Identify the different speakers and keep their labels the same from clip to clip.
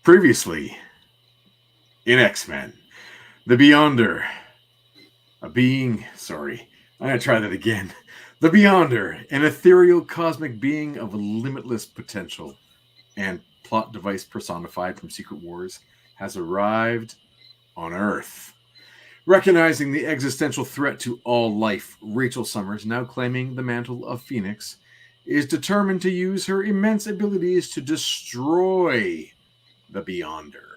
Speaker 1: Previously, in X-Men, the Beyonder, I'm going to try that again. The Beyonder, an ethereal cosmic being of limitless potential and plot device personified from Secret Wars, has arrived on Earth. Recognizing the existential threat to all life, Rachel Summers, now claiming the mantle of Phoenix, is determined to use her immense abilities to destroy the Beyonder.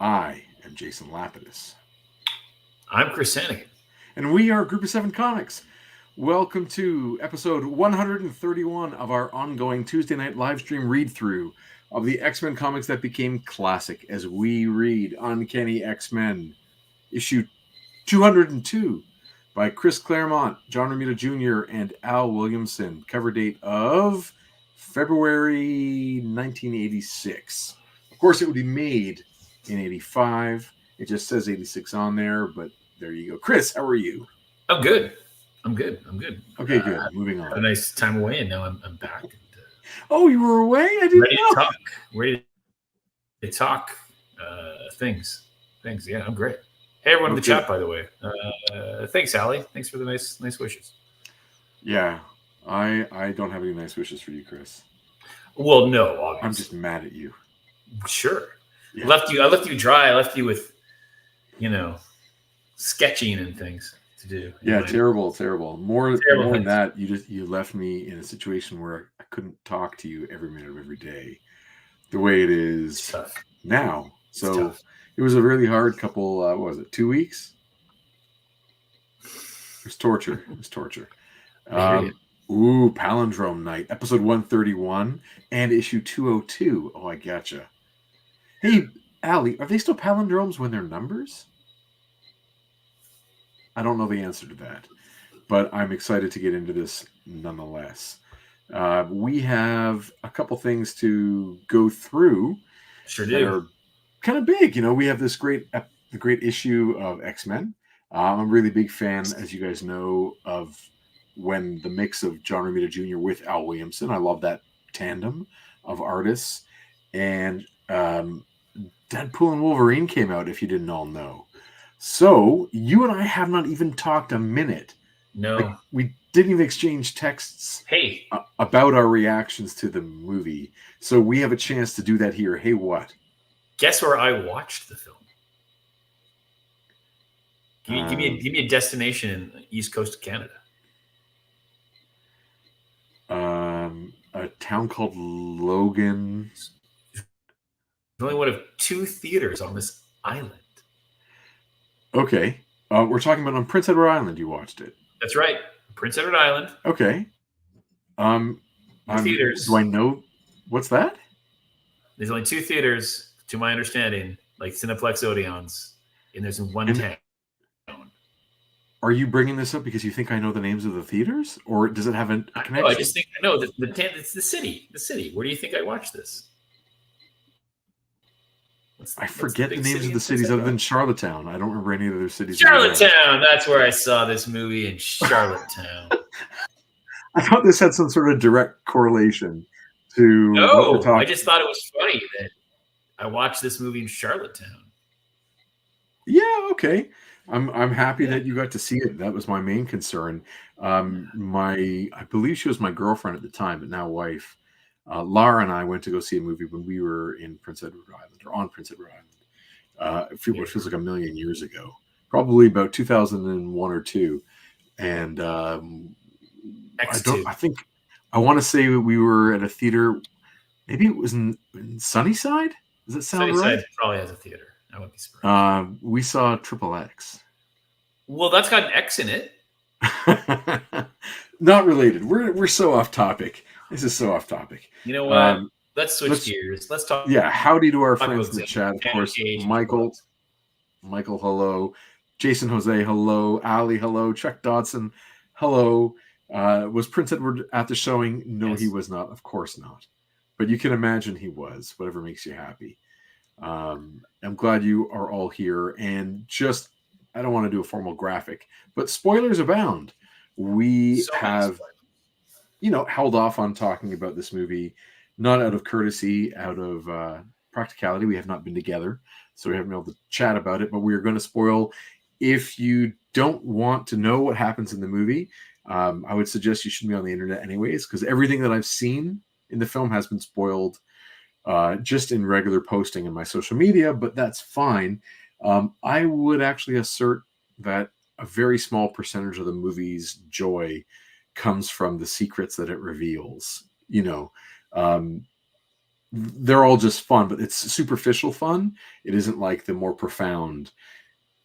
Speaker 1: I am Jason Lapidus.
Speaker 2: I'm Chris Sanagan.
Speaker 1: And we are Group of 7 Comics. Welcome to episode 131 of our ongoing Tuesday night live stream read-through of the X-Men comics that became classic as we read Uncanny X-Men, issue 202 by Chris Claremont, John Romita Jr., and Al Williamson. Cover date of February 1986. Of course, it would be made in 85. It just says 86 on there, but there you go. Chris, how are you?
Speaker 2: I'm good. Okay,
Speaker 1: good. Moving on.
Speaker 2: Had a nice time away, and now I'm back.
Speaker 1: Oh, you were away? I didn't know.
Speaker 2: Ready to talk things. Yeah, I'm great. Hey, everyone in the chat, by the way. Thanks, Allie. Thanks for the nice wishes.
Speaker 1: Yeah, I don't have any nice wishes for you, Chris.
Speaker 2: Well, no, obviously.
Speaker 1: I'm just mad at you.
Speaker 2: Sure.
Speaker 1: Yeah.
Speaker 2: I left you dry. I left you with, sketching and things to do.
Speaker 1: Yeah, terrible. More than that, you left me in a situation where I couldn't talk to you every minute of every day, the way it is now. So it was a really hard couple. What was it? 2 weeks? It was torture. Palindrome Night, episode 131 and issue 202. Oh, I gotcha. Hey, Allie, are they still palindromes when they're numbers? I don't know the answer to that, but I'm excited to get into this nonetheless. We have a couple things to go through.
Speaker 2: Sure
Speaker 1: do. That are kind of big. We have this great issue of X-Men. I'm a really big fan, as you guys know, of when the mix of John Romita Jr. with Al Williamson. I love that tandem of artists. And Deadpool and Wolverine came out, if you didn't all know. So you and I have not even talked a minute.
Speaker 2: No.
Speaker 1: We didn't even exchange texts about our reactions to the movie. So we have a chance to do that here. Hey, what?
Speaker 2: Guess where I watched the film? Give me a destination in the East Coast of Canada.
Speaker 1: A town called Logan.
Speaker 2: There's only one of 2 theaters on this island.
Speaker 1: Okay. We're talking about on Prince Edward Island. You watched it.
Speaker 2: That's right. Prince Edward Island.
Speaker 1: Okay.
Speaker 2: Theaters.
Speaker 1: Do I know? What's that?
Speaker 2: There's only 2 theaters, to my understanding, like Cineplex Odeons, and there's in one town.
Speaker 1: Are you bringing this up because you think I know the names of the theaters, or does it have a connection?
Speaker 2: No, I just think I know it's the city. The city. Where do you think I watched this?
Speaker 1: I forget the names of the cities other than Charlottetown. I don't remember any other cities.
Speaker 2: Charlottetown. That's where I saw this movie, in Charlottetown.
Speaker 1: I thought this had some sort of direct correlation to.
Speaker 2: No, I just thought it was funny that I watched this movie in Charlottetown.
Speaker 1: Yeah. Okay. I'm happy that you got to see it. That was my main concern. I believe she was my girlfriend at the time, but now wife. Laura and I went to go see a movie when we were in Prince Edward Island, or on Prince Edward Island. It feels like a million years ago, probably about 2001 or 2. And I want to say we were at a theater. Maybe it was in Sunnyside. Does that sound right?
Speaker 2: Sunnyside probably has a theater. I wouldn't be surprised.
Speaker 1: We saw XXX.
Speaker 2: Well, that's got an X in it.
Speaker 1: Not related. We're so off topic. This is so off topic.
Speaker 2: You know what? Let's switch gears. Let's talk.
Speaker 1: Yeah, howdy to our friends in the chat. Of course, Michael, hello. Jason Jose, hello. Ali, hello. Chuck Dodson, hello. Was Prince Edward at the showing? No, yes. He was not. Of course not. But you can imagine he was. Whatever makes you happy. I'm glad you are all here. And just, I don't want to do a formal graphic, but spoilers abound. We have held off on talking about this movie not out of courtesy, out of practicality. We have not been together, so we haven't been able to chat about it. But we are going to spoil. If you don't want to know what happens in the movie, I would suggest you shouldn't be on the internet anyways, because everything that I've seen in the film has been spoiled just in regular posting in my social media, but that's fine. I would actually assert that a very small percentage of the movie's joy comes from the secrets that it reveals. They're all just fun, but it's superficial fun. It isn't like the more profound.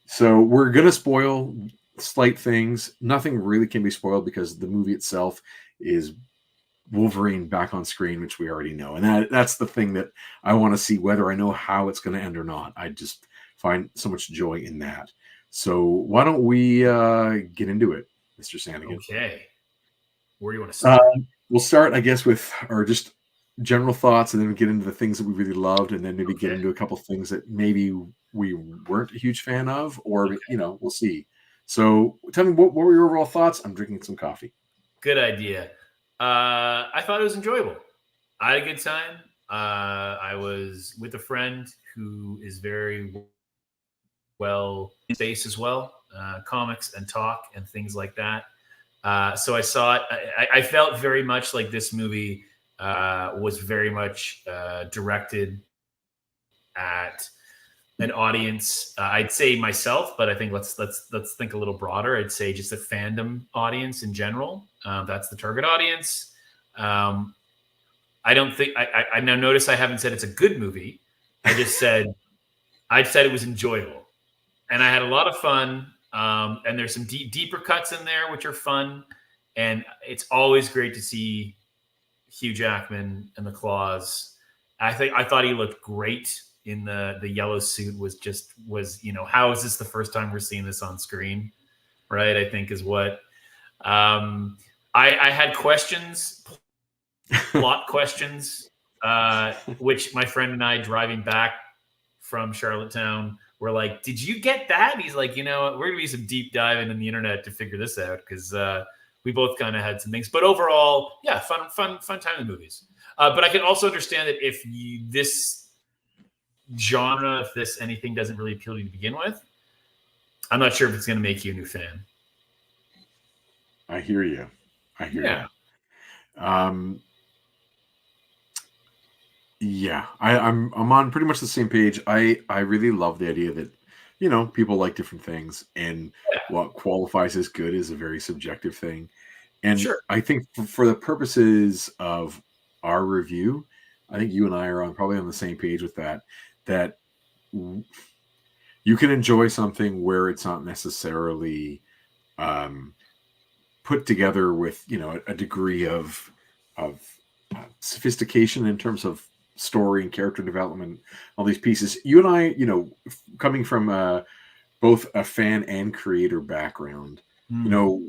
Speaker 1: So we're going to spoil slight things. Nothing really can be spoiled because the movie itself is Wolverine back on screen, which we already know. And that's the thing that I want to see, whether I know how it's going to end or not. I just find so much joy in that. So why don't we get into it, Mr. Sanagan?
Speaker 2: Okay. Where do you want to start?
Speaker 1: We'll start, I guess, with our just general thoughts, and then we get into the things that we really loved, and then maybe get into a couple things that maybe we weren't a huge fan of, or, we'll see. So tell me, what were your overall thoughts? I'm drinking some coffee.
Speaker 2: Good idea. I thought it was enjoyable. I had a good time. I was with a friend who is very well in space as well, comics and talk and things like that. So I saw it. I felt very much like this movie was very much directed at an audience. I'd say myself, but I think let's think a little broader. I'd say just a fandom audience in general. That's the target audience. I don't think I now notice I haven't said it's a good movie. I said it was enjoyable, and I had a lot of fun. And there's some deeper cuts in there which are fun, and it's always great to see Hugh Jackman and the claws. I thought he looked great in the yellow suit. Was how is this the first time we're seeing this on screen, right? I think is what I had questions. Plot questions, which my friend and I driving back from Charlottetown were like, did you get that? He's like, we're going to be some deep diving in the internet to figure this out, because we both kind of had some things. But overall, yeah, fun time in the movies. But I can also understand that if this genre, if this anything doesn't really appeal to you to begin with, I'm not sure if it's going to make you a new fan.
Speaker 1: I hear you. Yeah, I'm on pretty much the same page. I really love the idea that people like different things, and what qualifies as good is a very subjective thing. And I think for the purposes of our review, I think you and I are probably on the same page with that. That you can enjoy something where it's not necessarily put together with a degree of sophistication in terms of story and character development, all these pieces. You and I, coming from both a fan and creator background,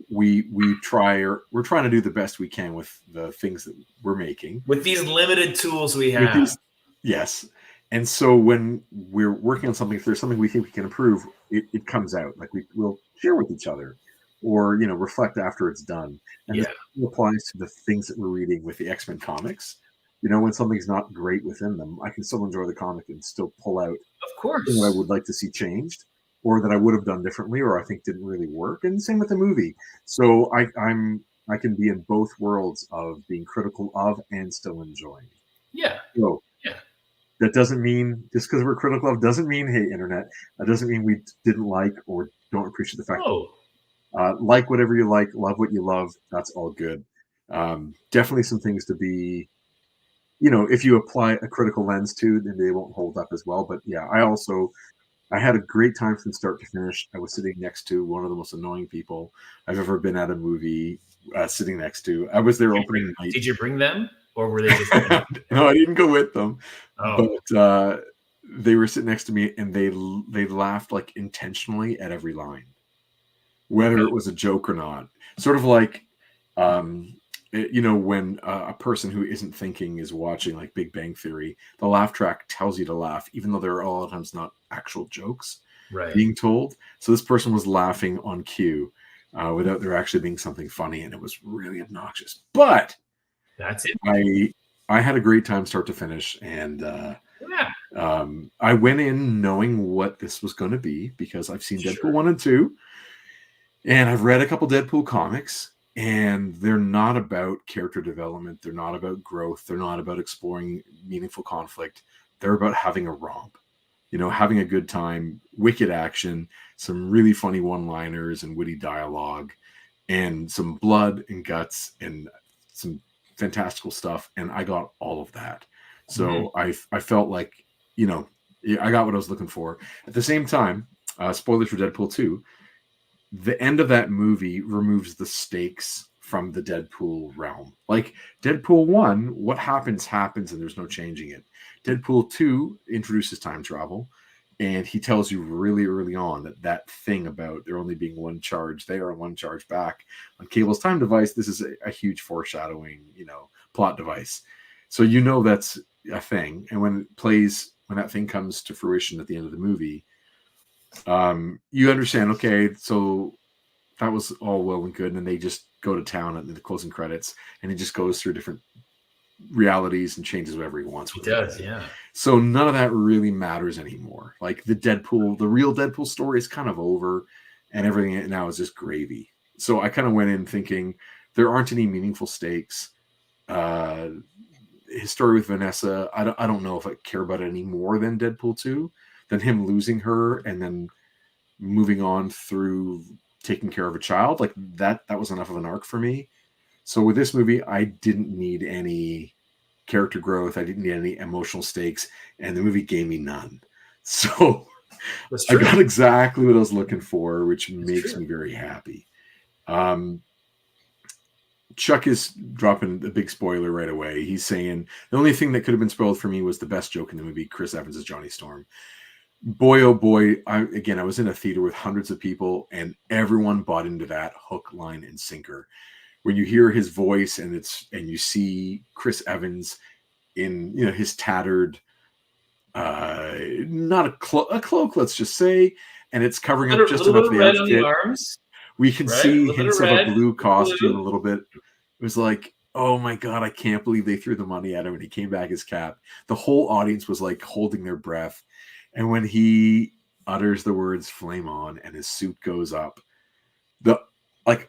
Speaker 1: we're trying to do the best we can with the things that we're making
Speaker 2: with these limited tools we have.
Speaker 1: Yes. And so when we're working on something, if there's something we think we can improve, it comes out. Like we'll share with each other, or reflect after it's done. And this applies to the things that we're reading with the X-Men comics. When something's not great within them, I can still enjoy the comic and still pull out,
Speaker 2: of course,
Speaker 1: what I would like to see changed, or that I would have done differently, or I think didn't really work. And same with the movie. So I can be in both worlds of being critical of and still enjoying.
Speaker 2: Yeah.
Speaker 1: So that doesn't mean, just because we're critical of doesn't mean, hey, internet, that doesn't mean we didn't like or don't appreciate the fact that like whatever you like, love what you love. That's all good. Definitely some things to be, if you apply a critical lens to, then they won't hold up as well. But yeah, I had a great time from start to finish. I was sitting next to one of the most annoying people I've ever been at a movie sitting next to. I was there opening night.
Speaker 2: Did you bring them, or were they just
Speaker 1: No, I didn't go with them. But they were sitting next to me, and they laughed like intentionally at every line, whether it was a joke or not. Sort of like when a person who isn't thinking is watching like Big Bang Theory, the laugh track tells you to laugh, even though there are a lot of times not actual jokes being told. So this person was laughing on cue without there actually being something funny, and it was really obnoxious. But
Speaker 2: that's it.
Speaker 1: I had a great time start to finish, and
Speaker 2: Yeah,
Speaker 1: I went in knowing what this was going to be because I've seen Deadpool
Speaker 2: sure.
Speaker 1: 1 and 2, and I've read a couple Deadpool comics, and they're not about character development. They're not about growth. They're not about exploring meaningful conflict. They're about having a romp, having a good time, wicked action, some really funny one-liners and witty dialogue, and some blood and guts and some fantastical stuff. And I got all of that. So I felt like, I got what I was looking for. At the same time, spoilers for Deadpool 2, the end of that movie removes the stakes from the Deadpool realm. Like Deadpool 1, what happens, and there's no changing it. Deadpool 2 introduces time travel, and he tells you really early on that thing about there only being one charge there and one charge back on Cable's time device, this is a huge foreshadowing, plot device. So that's a thing. And when that thing comes to fruition at the end of the movie, you understand, okay, so that was all well and good, and then they just go to town at the closing credits, and he just goes through different realities and changes whatever he wants.
Speaker 2: He does, yeah.
Speaker 1: So none of that really matters anymore. Like the real Deadpool story is kind of over, and everything now is just gravy. So I kind of went in thinking there aren't any meaningful stakes. His story with Vanessa, I don't know if I care about it any more than Deadpool 2, than him losing her and then moving on through taking care of a child. Like that was enough of an arc for me. So with this movie, I didn't need any character growth. I didn't need any emotional stakes, and the movie gave me none. So I got exactly what I was looking for, which makes me very happy. Chuck is dropping a big spoiler right away. He's saying the only thing that could have been spoiled for me was the best joke in the movie, Chris Evans as Johnny Storm. Boy, oh boy, I was in a theater with hundreds of people, and everyone bought into that hook, line, and sinker. When you hear his voice and you see Chris Evans in his tattered, not a cloak, let's just say, and it's covering up just enough of the outfit. On the arms, we can see hints of a blue costume a little bit. It was like, oh my God, I can't believe they threw the money at him and he came back as Cap. The whole audience was like holding their breath. And when he utters the words "flame on" and his suit goes up,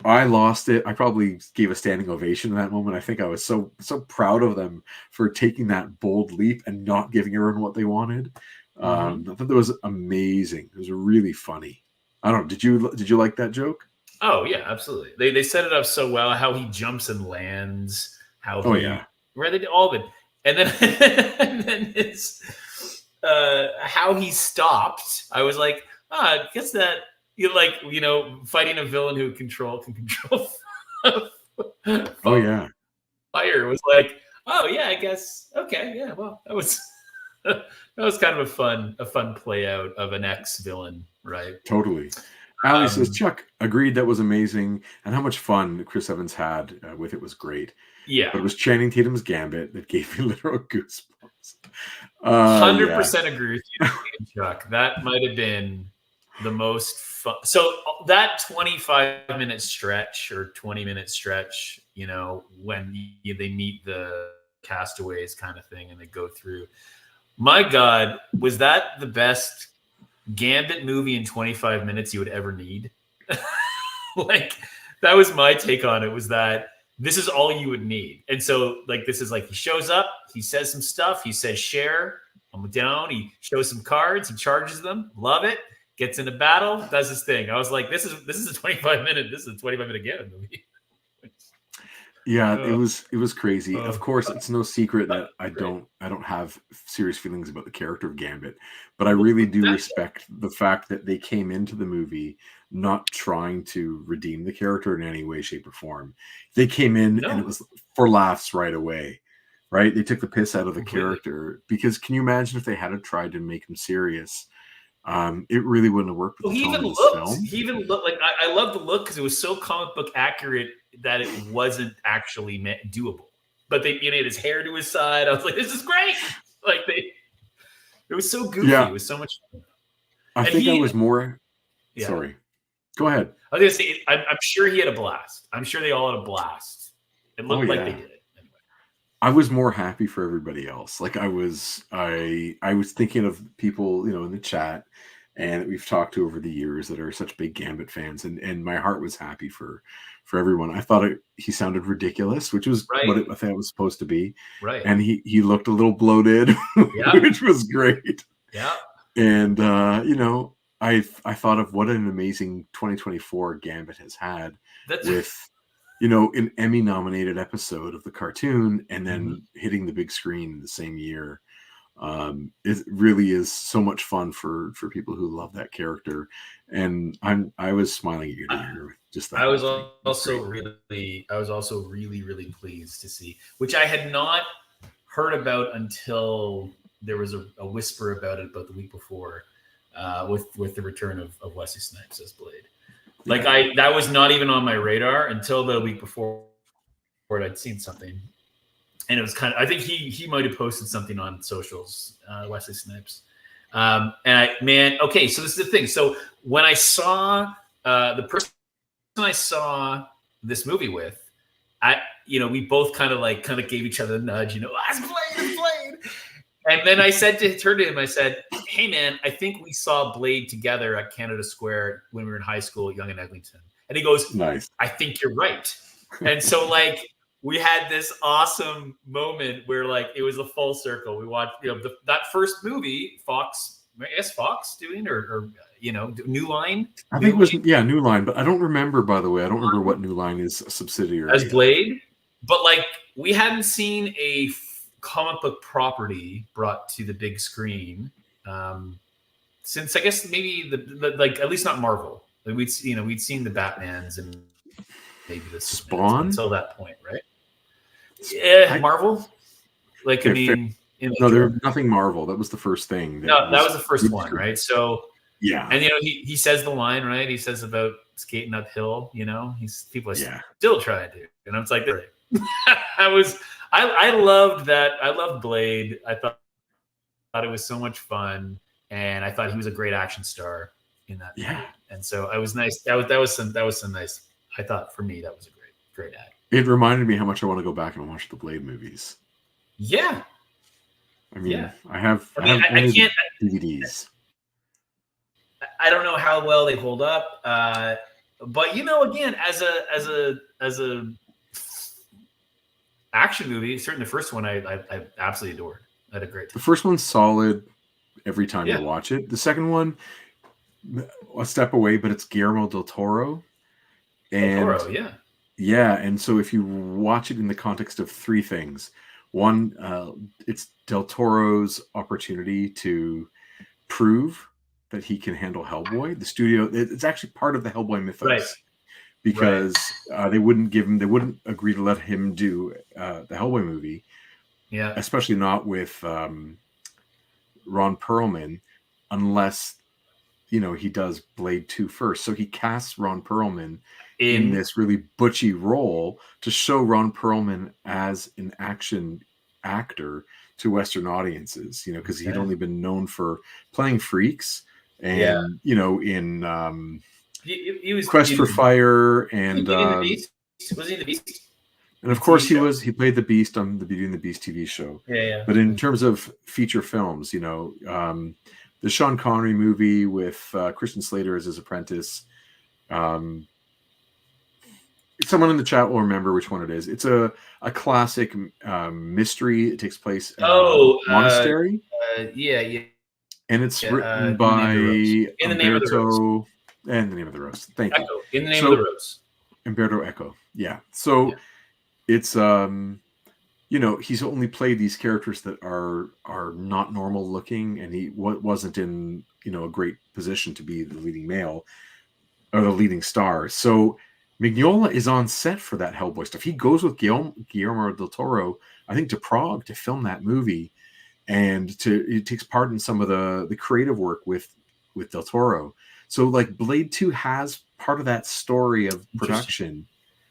Speaker 1: I lost it. I probably gave a standing ovation in that moment. I think I was so proud of them for taking that bold leap and not giving everyone what they wanted. I thought that was amazing. It was really funny. I don't know. Did you like that joke?
Speaker 2: Oh yeah, absolutely. They set it up so well. How he jumps and lands. How right? They did all of it, and then and then it's how he stopped. I was like, I guess that. Fighting a villain who can control fire was like, oh yeah, I guess okay, yeah. Well, that was kind of a fun play out of an ex-villain, right?
Speaker 1: Totally. Ali says, Chuck agreed that was amazing, and how much fun Chris Evans had with it was great.
Speaker 2: Yeah,
Speaker 1: but it was Channing Tatum's Gambit that gave me literal goosebumps.
Speaker 2: 100% agree with you, Chuck. That might have been the most fun. So that 25-minute stretch or 20-minute stretch, when they meet the castaways kind of thing and they go through. My God, was that the best Gambit movie in 25 minutes you would ever need? That was my take on it, was that this is all you would need. And so this is he shows up, he says some stuff, he says share, I'm down, he shows some cards, he charges them, love it. Gets into battle, does his thing. I was like, this is a 25-minute Gambit movie.
Speaker 1: Yeah, it was crazy. Of course, it's no secret that I don't have serious feelings about the character of Gambit, but I really do respect the fact that they came into the movie not trying to redeem the character in any way, shape, or form. They came in and it was for laughs right away, right? They took the piss out of the character, because can you imagine if they had tried to make him serious? It really wouldn't have worked with the tone of this film.
Speaker 2: He even looked like I love the look because it was so comic book accurate that it wasn't actually doable. But they had his hair to his side. I was like, this is great. It was so goofy. Yeah. It was so much fun.
Speaker 1: I think I was more. Yeah. Sorry, go ahead.
Speaker 2: I was gonna say, I'm sure he had a blast. I'm sure they all had a blast. It looked like they did it. Anyway.
Speaker 1: I was more happy for everybody else. Like I was thinking of people, in the chat and that we've talked to over the years that are such big Gambit fans, and my heart was happy for everyone. I thought he sounded ridiculous, which was what I thought it was supposed to be.
Speaker 2: Right.
Speaker 1: And he looked a little bloated, which was great.
Speaker 2: Yeah.
Speaker 1: And I thought of what an amazing 2024 Gambit has had with an Emmy-nominated episode of the cartoon, and then hitting the big screen in the same year. It really is so much fun for people who love that character, and I was smiling ear to ear with just that.
Speaker 2: I was also really, really pleased to see, which I had not heard about until there was a whisper about it about the week before, with the return of Wesley Snipes as Blade. Like that was not even on my radar until the week before I'd seen something. And it was kind of, I think he might have posted something on socials, Wesley Snipes. Okay, so this is the thing. So when I saw the person I saw this movie with, we both kind of gave each other a nudge, it's Blade. And then I turned to him, I said, hey man, I think we saw Blade together at Canada Square when we were in high school at Yonge and Eglinton. And he goes, nice. I think you're right. And so we had this awesome moment where it was a full circle. We watched, that first movie, Fox doing or New Line.
Speaker 1: I think it was New Line, but I don't remember. By the way, I don't remember what New Line is a subsidiary
Speaker 2: as Blade. But we hadn't seen a comic book property brought to the big screen since I guess maybe the at least not Marvel. We'd seen the Batmans and maybe the
Speaker 1: Spawn
Speaker 2: until that point, right? Yeah, Marvel.
Speaker 1: There's nothing Marvel. That was the first thing.
Speaker 2: That was the first one, right? So
Speaker 1: yeah,
Speaker 2: and he says the line, right? He says about skating uphill. People are still trying to, and I'm like, I loved that. I loved Blade. I thought it was so much fun, and I thought he was a great action star in that.
Speaker 1: Yeah,
Speaker 2: movie. And so I was nice. That was some nice. I thought for me that was a great ad.
Speaker 1: It reminded me how much I want to go back and watch the Blade movies.
Speaker 2: Yeah,
Speaker 1: I mean, I have DVDs.
Speaker 2: I don't know how well they hold up, but again, as a action movie, certainly the first one I absolutely adored. I had a great time.
Speaker 1: The first one's solid every time you watch it. The second one, a step away, but it's Guillermo del Toro. And so if you watch it in the context of three things, one, it's Del Toro's opportunity to prove that he can handle Hellboy. The studio, it's actually part of the Hellboy mythos. Right. Because they wouldn't agree to let him do the Hellboy movie. Yeah. Especially not with Ron Perlman, unless he does Blade 2 first. So he casts Ron Perlman in this really butchy role to show Ron Perlman as an action actor to Western audiences, because he'd only been known for playing freaks and in he was Quest for Fire and
Speaker 2: was he the Beast?
Speaker 1: And of course he played the Beast on the Beauty and the Beast TV show.
Speaker 2: Yeah.
Speaker 1: But in terms of feature films, the Sean Connery movie with Christian Slater as his apprentice. Someone in the chat will remember which one it is. It's a classic mystery. It takes place in a monastery.
Speaker 2: Yeah.
Speaker 1: And it's written by
Speaker 2: In the Name of the Rose.
Speaker 1: And the Name of the Rose. Thank you.
Speaker 2: In the Name of the Rose.
Speaker 1: Umberto Eco. Yeah. So it's he's only played these characters that are not normal looking, and he wasn't in a great position to be the leading male or the leading star. So Mignola is on set for that Hellboy stuff. He goes with Guillermo del Toro, I think, to Prague to film that movie, and he takes part in some of the creative work with del Toro. So Blade 2 has part of that story of production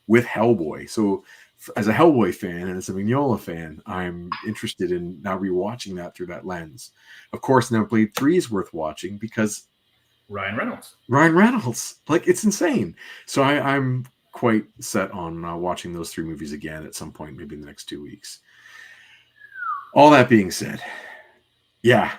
Speaker 1: with Hellboy. So as a Hellboy fan and as a Mignola fan, I'm interested in now rewatching that through that lens. Of course, now Blade 3 is worth watching because
Speaker 2: Ryan Reynolds.
Speaker 1: It's insane. So I'm quite set on watching those three movies again at some point, maybe in the next 2 weeks. All that being said, yeah,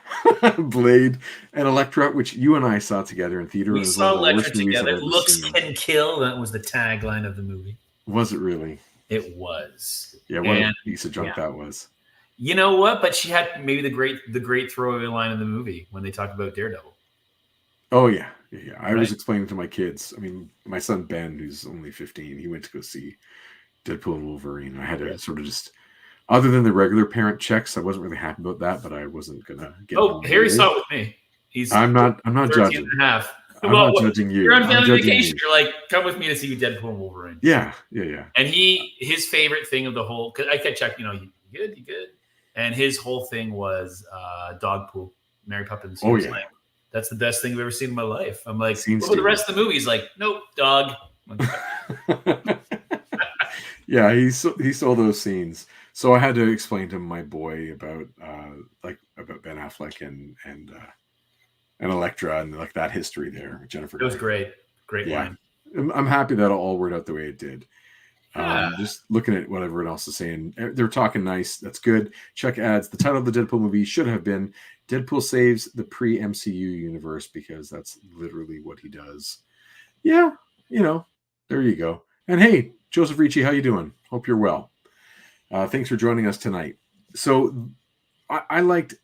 Speaker 1: Blade and Elektra, which you and I saw together in theater,
Speaker 2: We
Speaker 1: was one
Speaker 2: saw
Speaker 1: of the
Speaker 2: Elektra
Speaker 1: worst movies I've
Speaker 2: together.
Speaker 1: ever
Speaker 2: Looks
Speaker 1: seen.
Speaker 2: can kill. That was the tagline of the movie.
Speaker 1: Was it really?
Speaker 2: It was.
Speaker 1: Yeah, what a piece of junk that was.
Speaker 2: You know what? But she had maybe the great throwaway line in the movie when they talk about Daredevil.
Speaker 1: Oh yeah. I was explaining to my kids. I mean, my son Ben, who's only 15, he went to go see Deadpool and Wolverine. I had to sort of just, other than the regular parent checks, I wasn't really happy about that, but I wasn't gonna get.
Speaker 2: Oh, Harry saw it with me.
Speaker 1: I'm not judging.
Speaker 2: And a half.
Speaker 1: I'm not judging you.
Speaker 2: You're on family
Speaker 1: You.
Speaker 2: vacation. You're like, come with me to see Deadpool and Wolverine.
Speaker 1: Yeah.
Speaker 2: And his favorite thing of the whole, because I kept checking, you good? And his whole thing was dog poop, Mary Poppins.
Speaker 1: Oh yeah.
Speaker 2: Like, that's the best thing I've ever seen in my life. I'm like,
Speaker 1: what
Speaker 2: the rest of the movie? He's like, nope, dog.
Speaker 1: Yeah, he saw those scenes. So I had to explain to my boy about about Ben Affleck and Elektra and like that history there. Jennifer.
Speaker 2: It was great line.
Speaker 1: I'm happy that it all worked out the way it did. Just looking at what everyone else is saying, they're talking nice. That's good. Check ads. The title of the Deadpool movie should have been Deadpool Saves the Pre-MCU Universe, because that's literally what he does. Yeah, there you go. And hey, Joseph Ricci, how you doing? Hope you're well. Thanks for joining us tonight. So I liked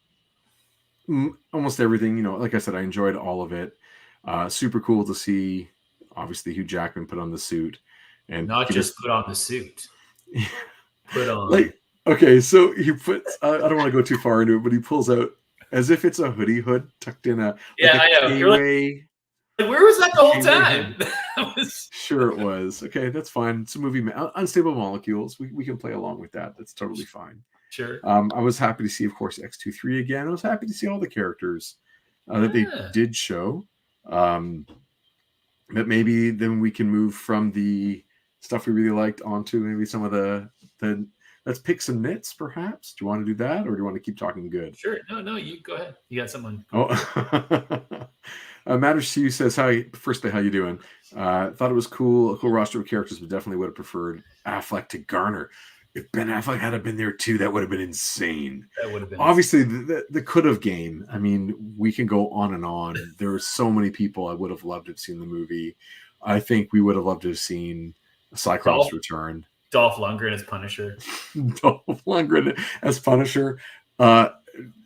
Speaker 1: almost everything. Like I said, I enjoyed all of it. Super cool to see, obviously, Hugh Jackman put on the suit. And
Speaker 2: not just put on the suit. Put on.
Speaker 1: So he puts, I don't want to go too far into it, but he pulls out as if it's a hoodie hood tucked in a
Speaker 2: I know. You're like, where was that the whole time?
Speaker 1: Sure it was. Okay, that's fine. It's a movie. Unstable Molecules. We can play along with that. That's totally fine.
Speaker 2: Sure.
Speaker 1: I was happy to see, of course, X-23 again. I was happy to see all the characters that they did show. But maybe then we can move from the stuff we really liked onto maybe some of the let's pick some nits, perhaps. Do you want to do that, or do you want to keep talking good?
Speaker 2: Sure. No, you go ahead. You got someone.
Speaker 1: Matters to You says, hi. Firstly, how you doing? Thought it was cool. A cool roster of characters, but definitely would have preferred Affleck to Garner. If Ben Affleck had been there too, that would have been insane.
Speaker 2: That would have been
Speaker 1: obviously the could have game. I mean, we can go on and on. There were so many people I would have loved to have seen the movie. I think we would have loved to have seen Cyclops return.
Speaker 2: Dolph Lundgren as Punisher.
Speaker 1: Dolph Lundgren as Punisher. Lou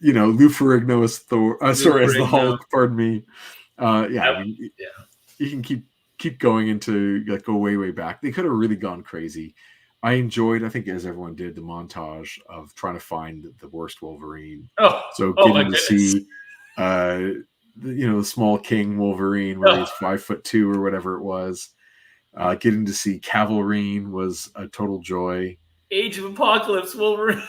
Speaker 1: Ferrigno as Thor. As the Hulk. Pardon me. You can keep going into go way back. They could have really gone crazy. I enjoyed, I think, as everyone did, the montage of trying to find the worst Wolverine. Getting to see, the small King Wolverine, where he's 5'2" or whatever it was. Getting to see Cavalrine was a total joy.
Speaker 2: Age of Apocalypse Wolverine.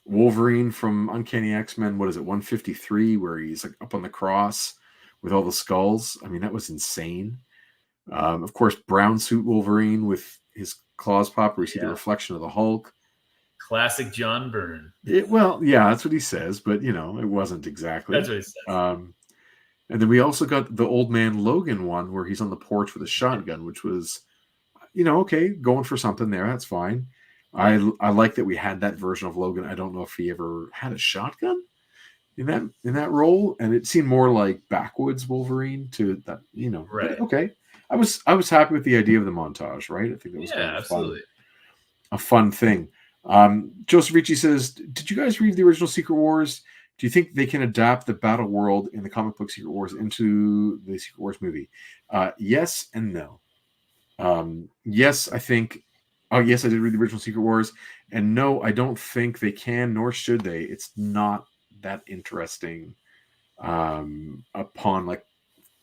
Speaker 1: Wolverine from Uncanny X-Men. What is it? 153, where he's like up on the cross with all the skulls. I mean, that was insane. Of course, brown suit Wolverine with his claws pop, where you see the reflection of the Hulk.
Speaker 2: Classic John Byrne.
Speaker 1: That's what he says, but it wasn't exactly.
Speaker 2: That's what he says.
Speaker 1: And then we also got the Old Man Logan one, where he's on the porch with a shotgun, which was, okay, going for something there. That's fine. I like that we had that version of Logan. I don't know if he ever had a shotgun in that role, and it seemed more like backwoods Wolverine to that.
Speaker 2: Right?
Speaker 1: Okay. I was happy with the idea of the montage, right? I think that was
Speaker 2: absolutely
Speaker 1: a fun thing. Joseph Ricci says, did you guys read the original Secret Wars? Do you think they can adapt the battle world in the comic book Secret Wars into the Secret Wars movie? Yes and no. Yes, I think. Oh, yes, I did read the original Secret Wars. And no, I don't think they can, nor should they. It's not that interesting upon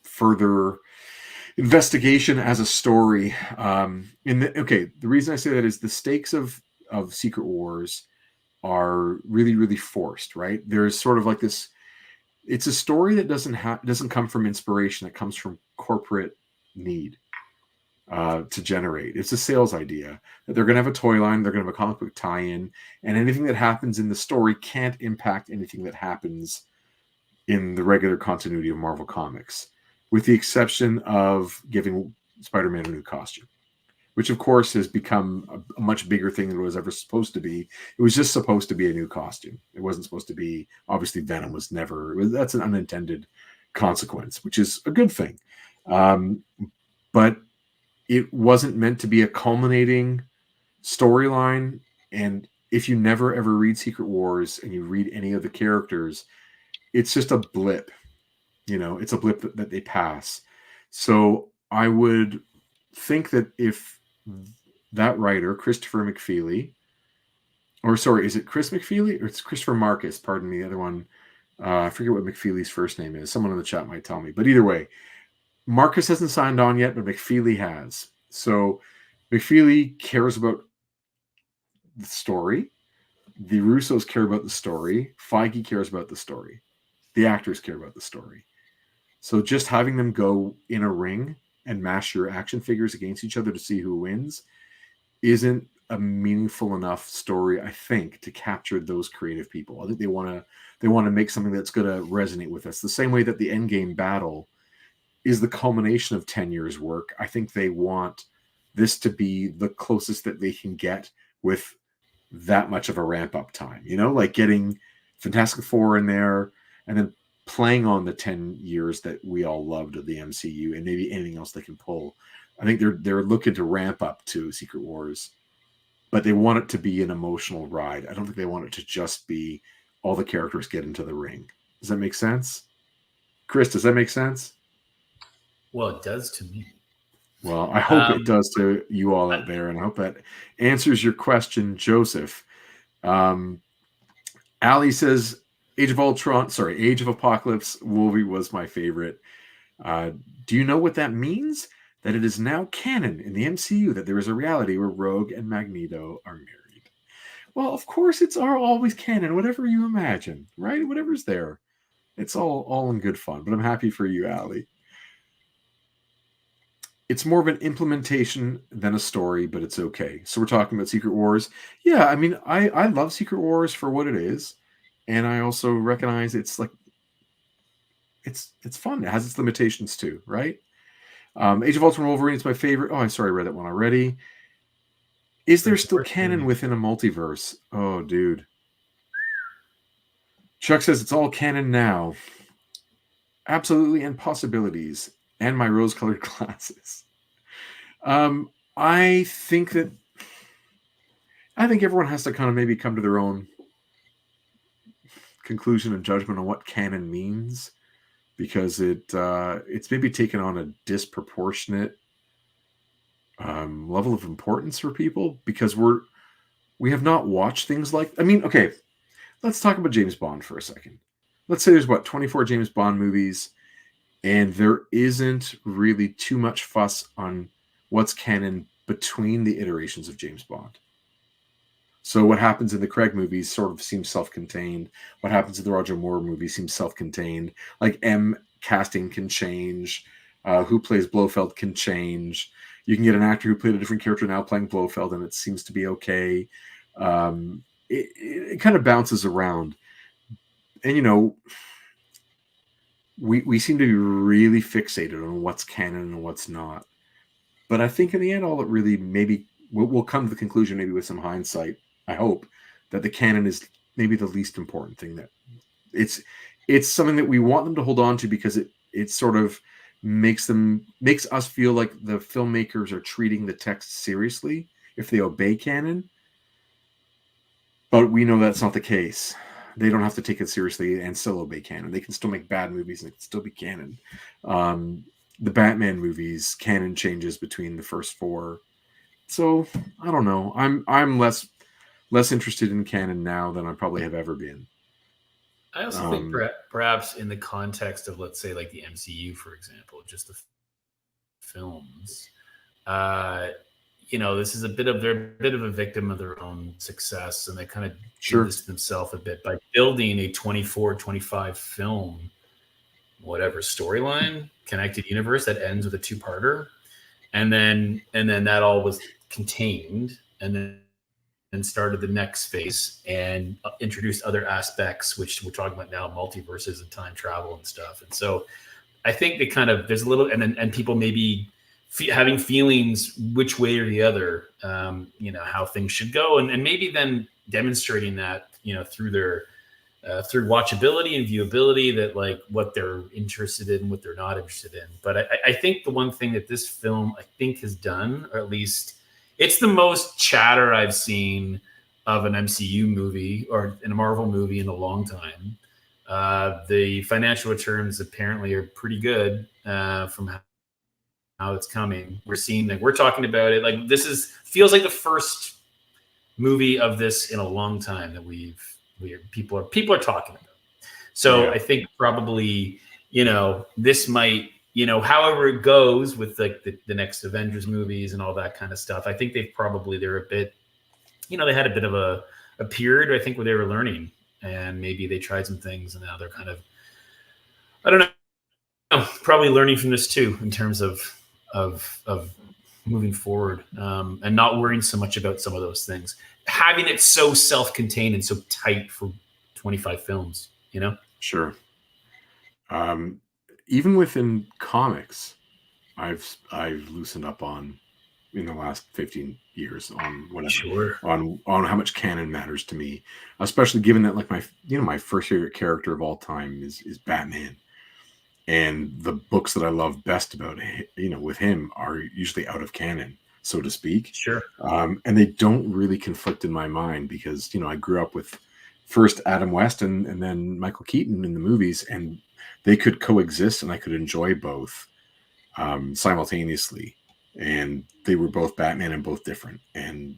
Speaker 1: further investigation as a story. The reason I say that is the stakes of Secret Wars are really, really forced, right? There's sort of like this, it's a story that doesn't come from inspiration, that comes from corporate need to generate. It's a sales idea that they're going to have a toy line, they're going to have a comic book tie-in, and anything that happens in the story can't impact anything that happens in the regular continuity of Marvel Comics, with the exception of giving Spider-Man a new costume, which of course has become a much bigger thing than it was ever supposed to be. It was just supposed to be a new costume. It wasn't supposed to be, obviously Venom was never, that's an unintended consequence, which is a good thing. But it wasn't meant to be a culminating storyline. And if you never ever read Secret Wars and you read any of the characters, it's just a blip. It's a blip that they pass. So I would think that if that writer, Christopher McFeely, or sorry, is it Chris McFeely or it's Christopher Marcus? Pardon me, the other one. I forget what McFeely's first name is. Someone in the chat might tell me. But either way, Marcus hasn't signed on yet, but McFeely has. So McFeely cares about the story. The Russos care about the story. Feige cares about the story. The actors care about the story. So just having them go in a ring and mash your action figures against each other to see who wins isn't a meaningful enough story, I think, to capture those creative people. I think they want to make something that's going to resonate with us. The same way that the Endgame battle is the culmination of 10 years' work. I think they want this to be the closest that they can get with that much of a ramp-up time. Like getting Fantastic Four in there and then playing on the 10 years that we all loved of the MCU and maybe anything else they can pull. I think they're looking to ramp up to Secret Wars, but they want it to be an emotional ride. I don't think they want it to just be all the characters get into the ring. Does that make sense? Chris, does that make sense?
Speaker 2: Well, it does to me.
Speaker 1: Well, I hope it does to you all out there, and I hope that answers your question, Joseph. Ali says, Age of Apocalypse, Wolverine was my favorite. Do you know what that means? That it is now canon in the MCU that there is a reality where Rogue and Magneto are married. Well, of course, it's always canon, whatever you imagine, right? Whatever's there. It's all in good fun, but I'm happy for you, Ali. It's more of an implementation than a story, but it's okay. So we're talking about Secret Wars. Yeah, I mean, I love Secret Wars for what it is. And I also recognize it's fun. It has its limitations too, right? Age of Ultron Wolverine is my favorite. Oh, I'm sorry, I read that one already. Is there still canon within a multiverse? Oh, dude. Chuck says it's all canon now. Absolutely, and possibilities. And my rose-colored glasses. I think everyone has to kind of maybe come to their own conclusion and judgment on what canon means, because it's maybe taken on a disproportionate level of importance for people, because we have not watched things like, okay, let's talk about James Bond for a second. Let's say there's 24 James Bond movies, and there isn't really too much fuss on what's canon between the iterations of James Bond. So what happens in the Craig movies sort of seems self-contained. What happens in the Roger Moore movie seems self-contained. Like M casting can change. Who plays Blofeld can change. You can get an actor who played a different character now playing Blofeld, and it seems to be okay. It kind of bounces around. And, we seem to be really fixated on what's canon and what's not. But I think in the end, all it really maybe we'll come to the conclusion, maybe with some hindsight, I hope, that the canon is maybe the least important thing. That it's something that we want them to hold on to, because it sort of makes us feel like the filmmakers are treating the text seriously if they obey canon. But we know that's not the case. They don't have to take it seriously and still obey canon. They can still make bad movies and it can still be canon. The Batman movies, canon changes between the first four. So I don't know. I'm less interested in canon now than I probably have ever been.
Speaker 2: I also think perhaps in the context of, let's say, like the MCU, for example, just the films, this is they're a bit of a victim of their own success, and they kind of do this to themselves a bit by building a 24, 25 film, whatever storyline, connected universe that ends with a two-parter, and then that all was contained, and then started the next phase and introduced other aspects, which we're talking about now, multiverses and time travel and stuff. And so I think they kind of, there's a little, and people maybe having feelings which way or the other, how things should go, and maybe then demonstrating that, through their through watchability and viewability, that like what they're interested in, what they're not interested in. But I think the one thing that this film I think has done, or at least it's the most chatter I've seen of an MCU movie or in a Marvel movie in a long time. The financial returns apparently are pretty good from how it's coming. We're seeing that we're talking about it. Like feels like the first movie of this in a long time that people are talking about. So yeah. I think probably, this might, however it goes with like the next Avengers movies and all that kind of stuff. I think they're a bit, they had a bit of a period, I think, where they were learning, and maybe they tried some things and now they're kind of, I don't know, probably learning from this too, in terms of moving forward, and not worrying so much about some of those things, having it so self-contained and so tight for 25 films,
Speaker 1: Sure. Even within comics, I've loosened up on in the last 15 years on whatever,
Speaker 2: sure,
Speaker 1: on how much canon matters to me, especially given that like my first favorite character of all time is Batman. And the books that I love best about, with him are usually out of canon, so to speak.
Speaker 2: Sure.
Speaker 1: And they don't really conflict in my mind because, I grew up with first Adam West and then Michael Keaton in the movies, and they could coexist and I could enjoy both simultaneously. And they were both Batman and both different. And,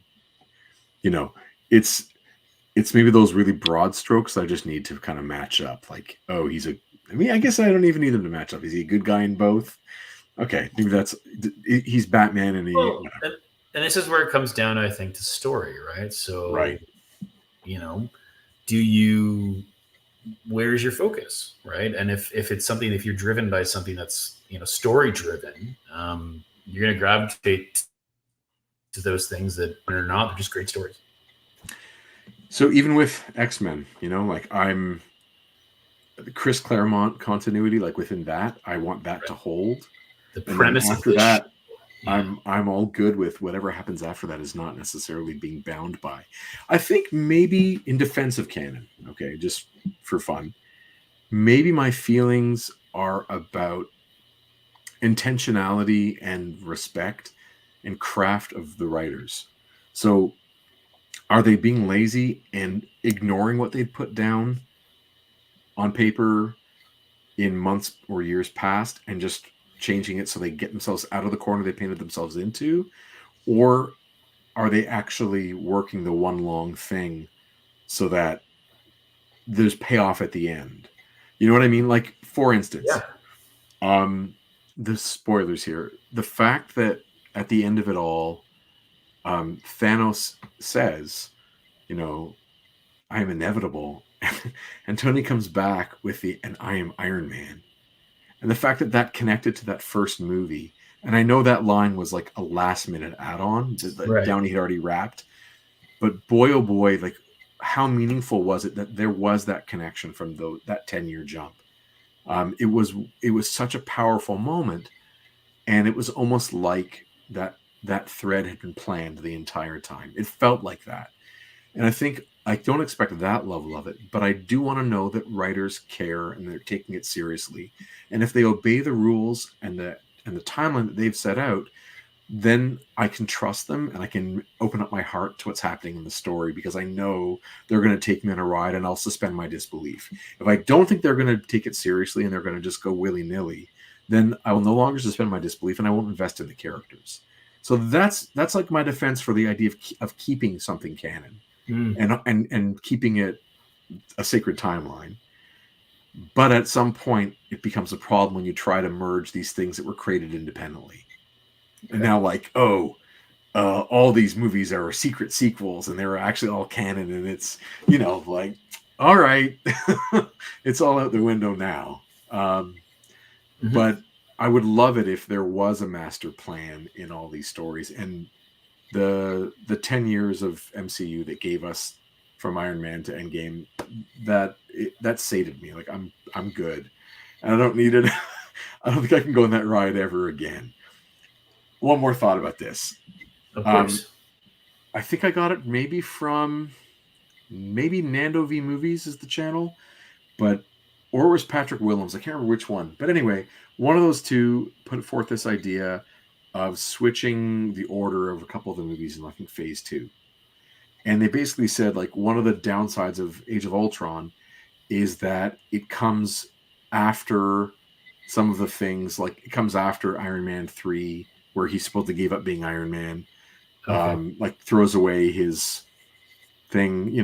Speaker 1: it's maybe those really broad strokes I just need to kind of match up. Like, oh, I guess I don't even need him to match up. Is he a good guy in both? Okay, maybe he's Batman and
Speaker 2: and this is where it comes down, I think, to story, right? So,
Speaker 1: right.
Speaker 2: Where's your focus, right? And if it's something, if you're driven by something that's, story driven, you're going to gravitate to those things that are not, they're just great stories.
Speaker 1: So even with X-Men, like I'm the Chris Claremont continuity, like within that, I want that to hold.
Speaker 2: The premise
Speaker 1: after that, I'm all good with whatever happens after that is not necessarily being bound by. I think maybe in defense of canon, okay, just for fun, maybe my feelings are about intentionality and respect and craft of the writers. So are they being lazy and ignoring what they put down on paper in months or years past and just changing it so they get themselves out of the corner they painted themselves into? Or are they actually working the one long thing so that there's payoff at the end? You know what I mean? Like, for instance, the spoilers here, the fact that at the end of it all, Thanos says, I am inevitable. And Tony comes back with and I am Iron Man. And the fact that connected to that first movie, and I know that line was like a last minute add-on that right. Downey had already wrapped, but boy, oh boy, like how meaningful was it that there was that connection from that 10-year jump? It was such a powerful moment, and it was almost like that thread had been planned the entire time. It felt like that. And I think I don't expect that level of it, but I do want to know that writers care and they're taking it seriously. And if they obey the rules and the timeline that they've set out, then I can trust them and I can open up my heart to what's happening in the story, because I know they're going to take me on a ride and I'll suspend my disbelief. If I don't think they're going to take it seriously and they're going to just go willy-nilly, then I will no longer suspend my disbelief and I won't invest in the characters. So that's like my defense for the idea of keeping something canon. And keeping it a sacred timeline. But at some point, it becomes a problem when you try to merge these things that were created independently. Okay. And now, like, all these movies are secret sequels, and they're actually all canon, and it's, like, all right, it's all out the window now. But I would love it if there was a master plan in all these stories, and the 10 years of MCU that gave us from Iron Man to Endgame, that sated me. Like I'm good, and I don't need it. I don't think I can go on that ride ever again. one more thought about this.
Speaker 2: Of course.
Speaker 1: I think I got it maybe from Nando V Movies is the channel, or it was Patrick Willems. I can't remember which one. But anyway, one of those two put forth this idea of switching the order of a couple of the movies in, I think, phase 2. And they basically said, like, one of the downsides of Age of Ultron is that it comes after some of the things, like it comes after Iron Man 3, where he's supposed to give up being Iron Man.
Speaker 2: Okay.
Speaker 1: Like throws away his thing,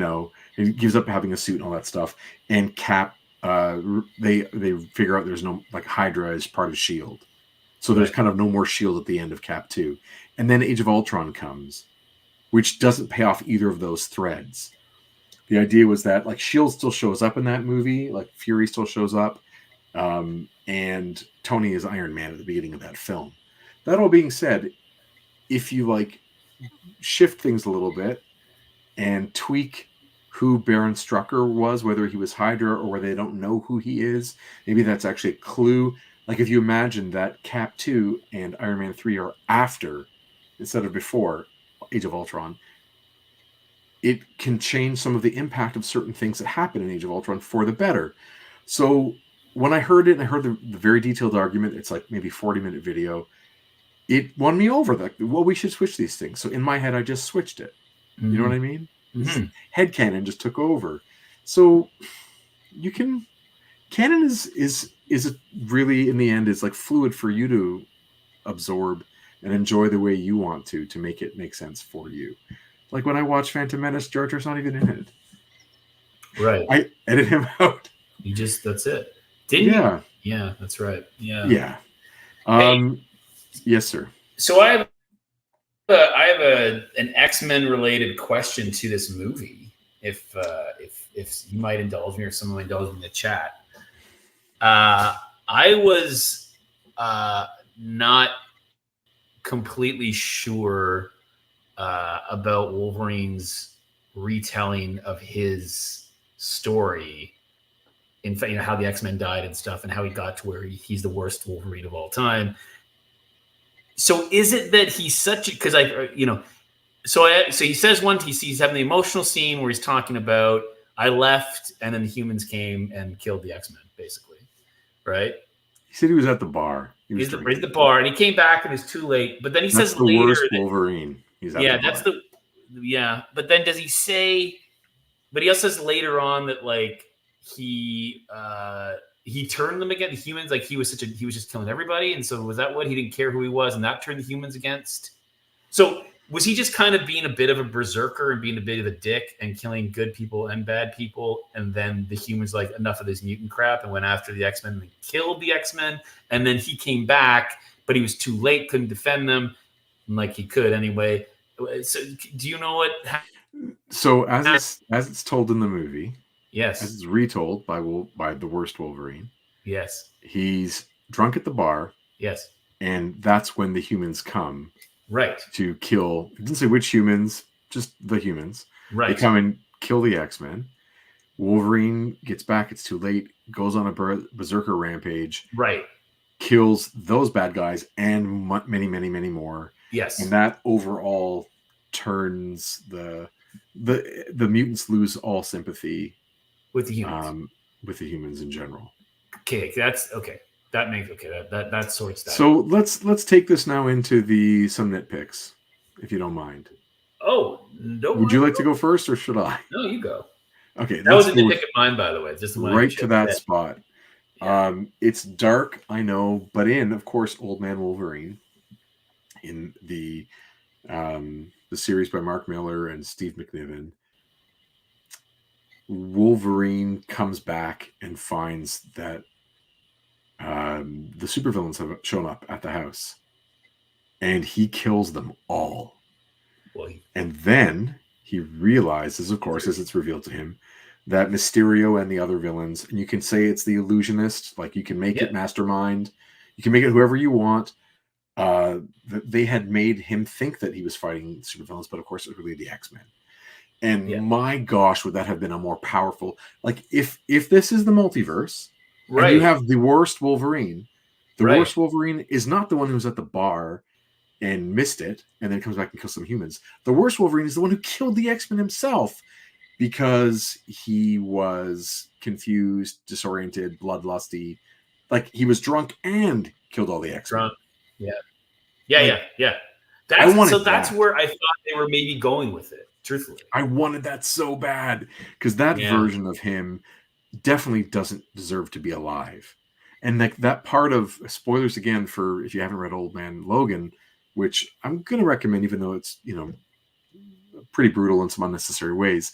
Speaker 1: and gives up having a suit and all that stuff. And Cap, they figure out there's no, like, Hydra is part of S.H.I.E.L.D. So there's kind of no more S.H.I.E.L.D. at the end of Cap 2. And then Age of Ultron comes, which doesn't pay off either of those threads. The idea was that, like, S.H.I.E.L.D. still shows up in that movie, like Fury still shows up, and Tony is Iron Man at the beginning of that film. That all being said, if you, like, shift things a little bit and tweak who Baron Strucker was, whether he was Hydra or whether they don't know who he is, maybe that's actually a clue. Like, if you imagine that Cap 2 and Iron Man 3 are after instead of before Age of Ultron, it can change some of the impact of certain things that happen in Age of Ultron for the better. So when I heard it, and I heard the very detailed argument, it's like maybe 40-minute video, it won me over. Like, well, we should switch these things. So in my head, I just switched it. Mm-hmm. You know what I mean? Mm-hmm. Headcanon just took over. So you can... Canon is really, in the end, is like fluid for you to absorb and enjoy the way you want to make it make sense for you. Like when I watch Phantom Menace, Jar Jar's not even in it.
Speaker 2: Right.
Speaker 1: I edit him out.
Speaker 2: That's it. Didn't you? Yeah, that's right. Yeah.
Speaker 1: Hey, yes, sir.
Speaker 2: So I have an X-Men related question to this movie. If you might indulge me, or someone might indulge me in the chat. I was not completely sure about Wolverine's retelling of his story. In fact, how the X-Men died and stuff, and how he got to where he's the worst Wolverine of all time. So is it that he's such a, because so he says he's having the emotional scene where he's talking about, I left and then the humans came and killed the X-Men, basically. Right?
Speaker 1: He said he was at the bar.
Speaker 2: He's at the bar, and he came back and it's too late. But then he says
Speaker 1: the
Speaker 2: later,
Speaker 1: worst Wolverine. He's at the bar. But then does he say? But he also says later on that, like, he turned them against the humans. Like, he was just killing everybody, and so was that what he didn't care who he was, and that turned the humans against? So was he just kind of being a bit of a berserker and being a bit of a dick and killing good people and bad people? And then the humans, like, enough of this mutant crap, and went after the X-Men and killed the X-Men. And then he came back, but he was too late, couldn't defend them, like he could anyway. So do you know what happened? So as it's told in the movie,
Speaker 2: yes,
Speaker 1: as it's retold by the worst Wolverine,
Speaker 2: yes,
Speaker 1: he's drunk at the bar,
Speaker 2: yes,
Speaker 1: and that's when the humans come.
Speaker 2: Right.
Speaker 1: To kill, it didn't say which humans, just the humans.
Speaker 2: Right.
Speaker 1: They come and kill the X-Men. Wolverine gets back, it's too late, goes on a berserker rampage.
Speaker 2: Right.
Speaker 1: Kills those bad guys and many, many, many more.
Speaker 2: Yes.
Speaker 1: And that overall turns the mutants lose all sympathy
Speaker 2: with the humans.
Speaker 1: With the humans in general.
Speaker 2: Okay, that's okay. That makes that sorts that.
Speaker 1: So let's take this now into some nitpicks, if you don't mind.
Speaker 2: Oh, no.
Speaker 1: Would you like to go first, or should I?
Speaker 2: No, you go.
Speaker 1: Okay,
Speaker 2: that was a nitpick of mine, by the way. Just
Speaker 1: right to that spot.
Speaker 2: Yeah.
Speaker 1: It's dark, I know, but of course, Old Man Wolverine, in the series by Mark Millar and Steve McNiven, Wolverine comes back and finds that the supervillains have shown up at the house, and he kills them all. And then he realizes, of course, as it's revealed to him, that Mysterio and the other villains, and you can say it's the illusionist, like you can make it Mastermind, you can make it whoever you want, they had made him think that he was fighting supervillains, but of course it was really the X-Men. And my gosh, would that have been a more powerful, like if this is the multiverse, and you have the worst Wolverine. The worst Wolverine is not the one who's at the bar and missed it, and then comes back and kills some humans. The worst Wolverine is the one who killed the X-Men himself because he was confused, disoriented, bloodlusty. Like, he was drunk and killed all the X-Men.
Speaker 2: Drunk. Yeah. That's where I thought they were maybe going with it, truthfully.
Speaker 1: I wanted that so bad, because that version of him definitely doesn't deserve to be alive. And that part of, spoilers again for if you haven't read Old Man Logan, which I'm going to recommend, even though it's, pretty brutal in some unnecessary ways.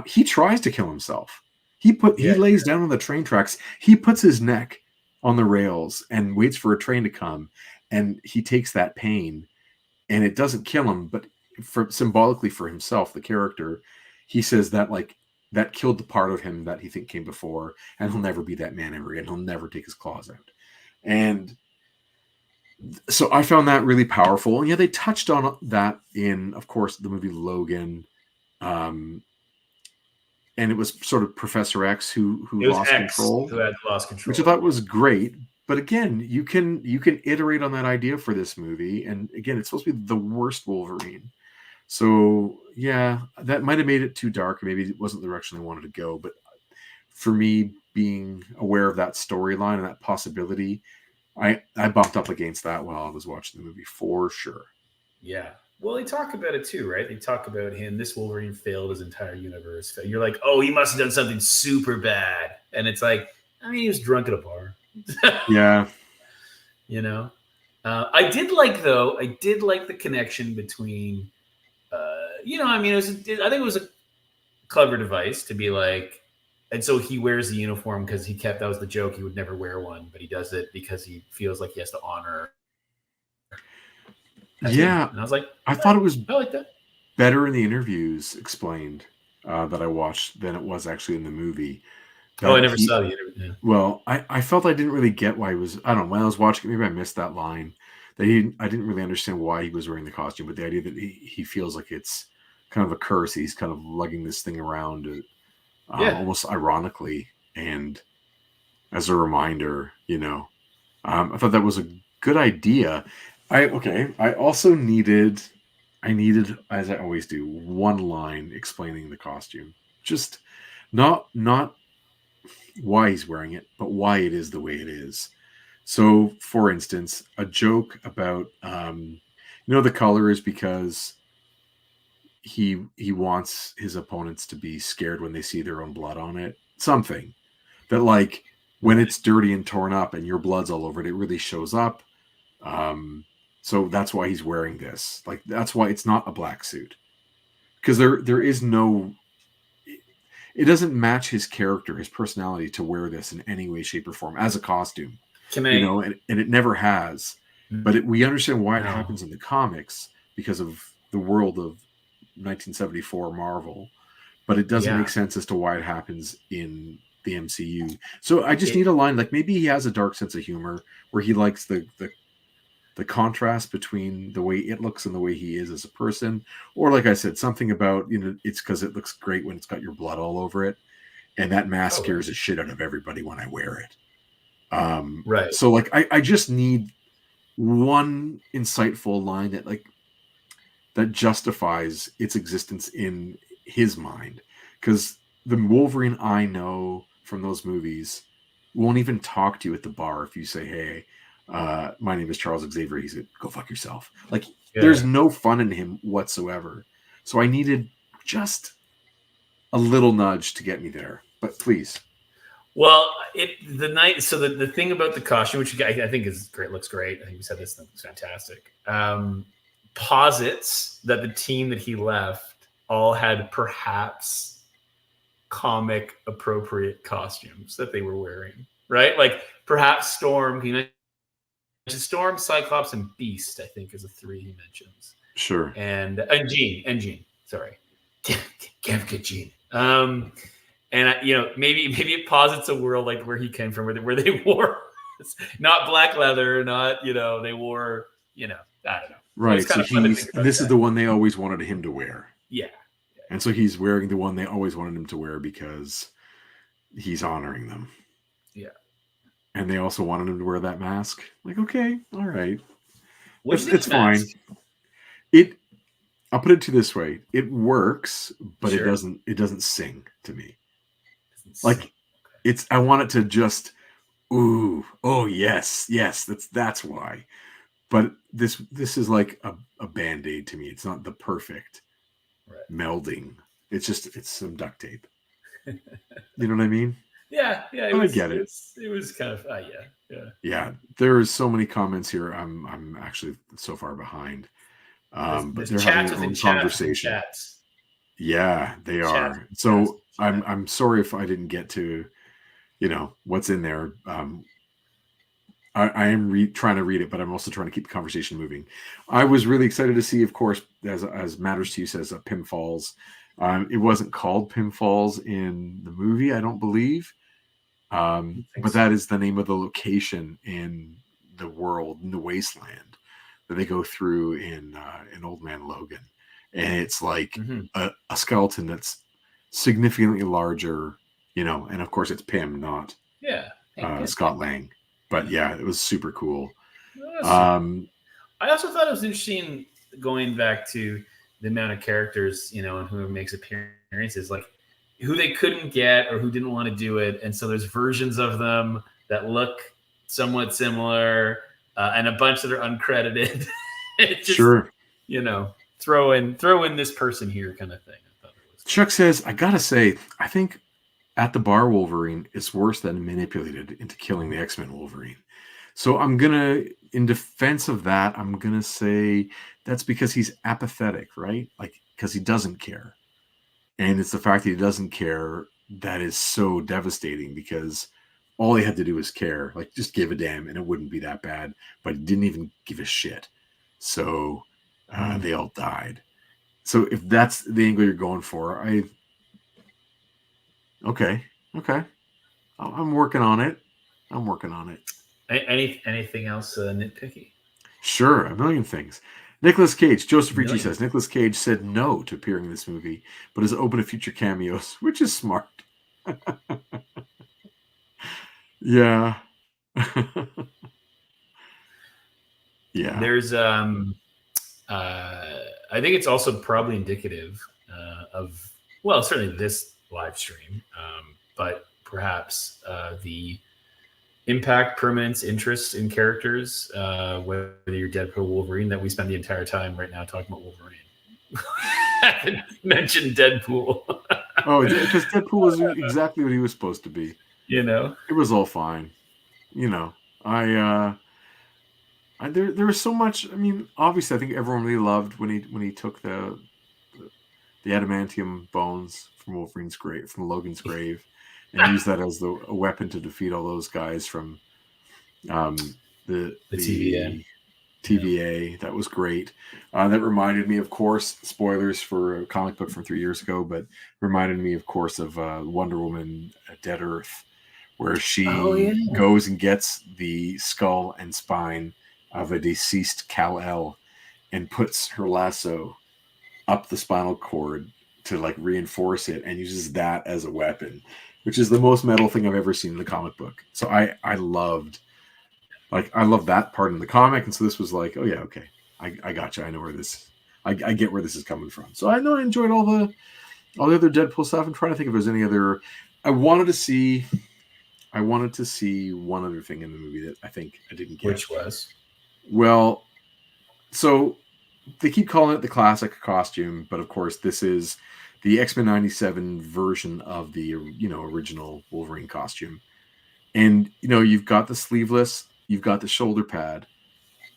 Speaker 1: He tries to kill himself. He lays down on the train tracks. He puts his neck on the rails and waits for a train to come. And he takes that pain, and it doesn't kill him, but symbolically for himself, the character, he says that that killed the part of him that he think came before, and he'll never be that man ever again. He'll never take his claws out. And so I found that really powerful. And they touched on that in, of course, the movie Logan. And it was sort of Professor X who lost control.
Speaker 2: Who had lost control.
Speaker 1: Which I thought was great. But again, you can iterate on that idea for this movie. And again, it's supposed to be the worst Wolverine. So yeah, that might have made it too dark. Maybe it wasn't the direction they wanted to go. But for me, being aware of that storyline and that possibility, I bumped up against that while I was watching the movie for sure.
Speaker 2: Yeah. Well, they talk about it too, right? They talk about him. This Wolverine failed his entire universe. You're like, oh, he must have done something super bad. And it's like, he was drunk at a bar.
Speaker 1: Yeah.
Speaker 2: I did like the connection between, I think it was a clever device to be like, and so he wears the uniform because that was the joke. He would never wear one, but he does it because he feels like he has to honor.
Speaker 1: Yeah.
Speaker 2: And I was like,
Speaker 1: I thought it was
Speaker 2: I like that.
Speaker 1: better in the interviews explained that I watched than it was actually in the movie.
Speaker 2: I never saw the interview. Yeah.
Speaker 1: Well, I felt I didn't really get why he was, I don't know, when I was watching it, maybe I missed that line. I didn't really understand why he was wearing the costume, but the idea that he feels like it's kind of a curse. He's kind of lugging this thing around almost ironically and as a reminder, I thought that was a good idea. I also needed, as I always do, one line explaining the costume. Just not why he's wearing it, but why it is the way it is. So, for instance, a joke about, the color is because he wants his opponents to be scared when they see their own blood on it. Something that, like, when it's dirty and torn up and your blood's all over it, it really shows up. So that's why he's wearing this. Like, that's why it's not a black suit. Because there is no... It doesn't match his character, his personality, to wear this in any way, shape, or form as a costume. And it never has. But we understand why it happens in the comics because of the world of 1974 Marvel. But it doesn't make sense as to why it happens in the MCU. So I just need a line, like maybe he has a dark sense of humor where he likes the contrast between the way it looks and the way he is as a person, or like I said, something about it's because it looks great when it's got your blood all over it, and that mask scares the shit out of everybody when I wear it.
Speaker 2: Right.
Speaker 1: So like I just need one insightful line that justifies its existence in his mind, because the Wolverine I know from those movies won't even talk to you at the bar if you say, hey, my name is Charles Xavier. He said, go fuck yourself. Like, there's no fun in him whatsoever. So I needed just a little nudge to get me there. But please.
Speaker 2: Well, the thing about the costume, which I think is great, looks great. I think we said this thing looks fantastic. Posits that the team that he left all had perhaps comic appropriate costumes that they were wearing, right? Like perhaps Storm, Storm, Cyclops, and Beast, I think, is the three he mentions.
Speaker 1: Sure.
Speaker 2: And Jean. Sorry, can't forget Jean. And maybe it posits a world like where he came from, where they wore not black leather, not they wore I don't know.
Speaker 1: Right. So this is the one they always wanted him to wear.
Speaker 2: Yeah.
Speaker 1: And so he's wearing the one they always wanted him to wear because he's honoring them.
Speaker 2: Yeah.
Speaker 1: And they also wanted him to wear that mask. Like, okay, all right.
Speaker 2: What do you
Speaker 1: It's
Speaker 2: think of the
Speaker 1: fine.
Speaker 2: mask?
Speaker 1: I'll put it to this way: it works, but
Speaker 2: Sure.
Speaker 1: it doesn't sing to me.
Speaker 2: Doesn't sing.
Speaker 1: Like I want it to just ooh, oh yes, yes, that's why. But this is like a band-aid to me. It's not the perfect
Speaker 2: Right.
Speaker 1: melding. It's some duct tape. You know what I mean?
Speaker 2: Yeah, it
Speaker 1: I
Speaker 2: was.
Speaker 1: get it.
Speaker 2: It was kind of. Yeah.
Speaker 1: Yeah, there's so many comments here. I'm actually so far behind. But
Speaker 2: There's
Speaker 1: they're having
Speaker 2: chats
Speaker 1: their
Speaker 2: within
Speaker 1: own
Speaker 2: chats within
Speaker 1: conversation.
Speaker 2: chats.
Speaker 1: Yeah, they
Speaker 2: Chats
Speaker 1: are.
Speaker 2: within chats
Speaker 1: So
Speaker 2: within chats.
Speaker 1: I'm sorry if I didn't get to what's in there. I am trying to read it, but I'm also trying to keep the conversation moving. I was really excited to see, of course, as Matters to You says, Pim Falls. It wasn't called Pim Falls in the movie, I don't believe, but that is the name of the location in the world, in the wasteland that they go through in Old Man Logan, and it's like a skeleton that's significantly larger, and of course it's Pim, not Scott Lang. But yeah, it was super cool.
Speaker 2: I also thought it was interesting going back to the amount of characters, and who makes appearances, like who they couldn't get or who didn't want to do it, and so there's versions of them that look somewhat similar, and a bunch that are uncredited. It just,
Speaker 1: sure.
Speaker 2: Throw in this person here, kind of thing. I thought it was cool.
Speaker 1: Chuck says, I gotta say, I think At the Bar Wolverine is worse than manipulated into killing the X-Men Wolverine. So I'm gonna, in defense of that, I'm gonna say that's because he's apathetic, right? Like, because he doesn't care. And it's the fact that he doesn't care that is so devastating, because all he had to do was care, like just give a damn, and it wouldn't be that bad. But he didn't even give a shit. So they all died. So if that's the angle you're going for, okay. I'm working on it.
Speaker 2: Anything else nitpicky?
Speaker 1: Sure, a million things. Nicolas Cage, Joseph Ricci says, Nicolas Cage said no to appearing in this movie, but is open to future cameos, which is smart. Yeah. Yeah.
Speaker 2: There's I think it's also probably indicative of, well, certainly this live stream, but perhaps the impact, permanence, interest in characters, whether you're Deadpool Wolverine, that we spend the entire time right now talking about Wolverine. I haven't mentioned Deadpool.
Speaker 1: Oh, because Deadpool was exactly what he was supposed to be. It was all fine. There was so much. I mean, obviously, I think everyone really loved when he took the adamantium bones from Wolverine's grave, from Logan's grave, and used that as a weapon to defeat all those guys from the TVA. TVA. That was great. That reminded me, of course, spoilers for a comic book from 3 years ago, but reminded me, of course, of Wonder Woman: Dead Earth, where she goes and gets the skull and spine of a deceased Kal-El and puts her lasso up the spinal cord to like reinforce it, and uses that as a weapon, which is the most metal thing I've ever seen in the comic book. So I loved that part in the comic, and so this was like, oh yeah, okay, I gotcha. I know where this, I get where this is coming from. So I know I enjoyed all the other Deadpool stuff. I'm trying to think if there's any other. I wanted to see one other thing in the movie that I think I didn't get.
Speaker 2: Which was?
Speaker 1: Well, so they keep calling it the classic costume, but of course this is the X-Men 97 version of the original Wolverine costume. And you've got the sleeveless, you've got the shoulder pad,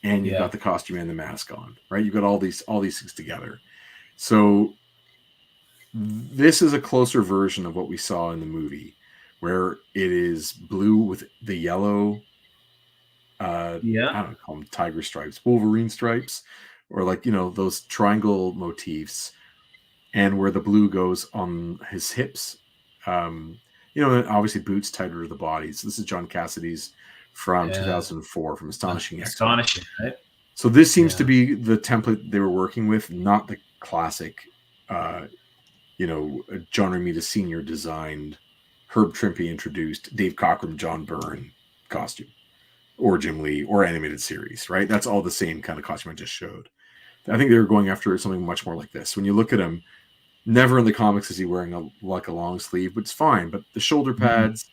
Speaker 1: and you've got the costume and the mask on, right? You've got all these things together. So this is a closer version of what we saw in the movie, where it is blue with the yellow I don't call them tiger stripes, Wolverine stripes, or like those triangle motifs, and where the blue goes on his hips. Obviously boots tighter to the body. So this is John Cassidy's from 2004 from Astonishing X-Men.
Speaker 2: Astonishing, right?
Speaker 1: So this seems to be the template they were working with, not the classic, John Romita Sr. designed, Herb Trimpe introduced, Dave Cockrum, John Byrne costume. or Jim Lee or animated series, right? That's all the same kind of costume I just showed. I think they were going after something much more like this. When you look at him, never in the comics is he wearing a long sleeve, but it's fine. But the shoulder pads,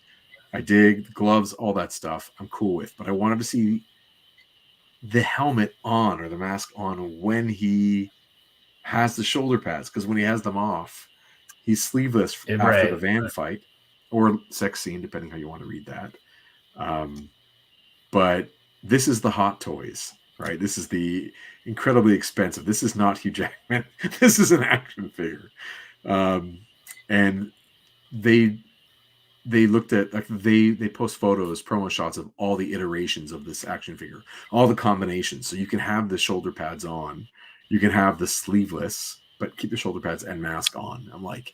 Speaker 1: I dig. The gloves, all that stuff, I'm cool with. But I wanted to see the helmet on or the mask on when he has the shoulder pads, because when he has them off, he's sleeveless after the van fight or sex scene, depending how you want to read that. But this is the Hot Toys, right? This is the incredibly expensive. This is not Hugh Jackman. This is an action figure. And they looked at, like, they post photos, promo shots of all the iterations of this action figure, all the combinations. So you can have the shoulder pads on, you can have the sleeveless, but keep the shoulder pads and mask on. I'm like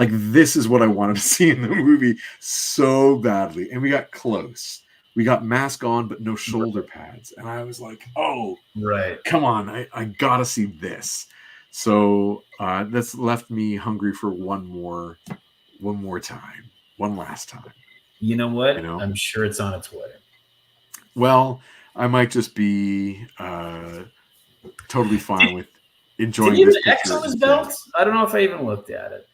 Speaker 1: this is what I wanted to see in the movie so badly. And we got close. We got mask on, but no shoulder pads. And I was like, oh,
Speaker 2: right.
Speaker 1: Come on. I got to see this. So that's left me hungry for one more time. One last time.
Speaker 2: You know what? I'm sure it's on its way.
Speaker 1: Well, I might just be totally fine with enjoying
Speaker 2: this.
Speaker 1: Did
Speaker 2: he have an X on his belt? I don't know if I even looked at it.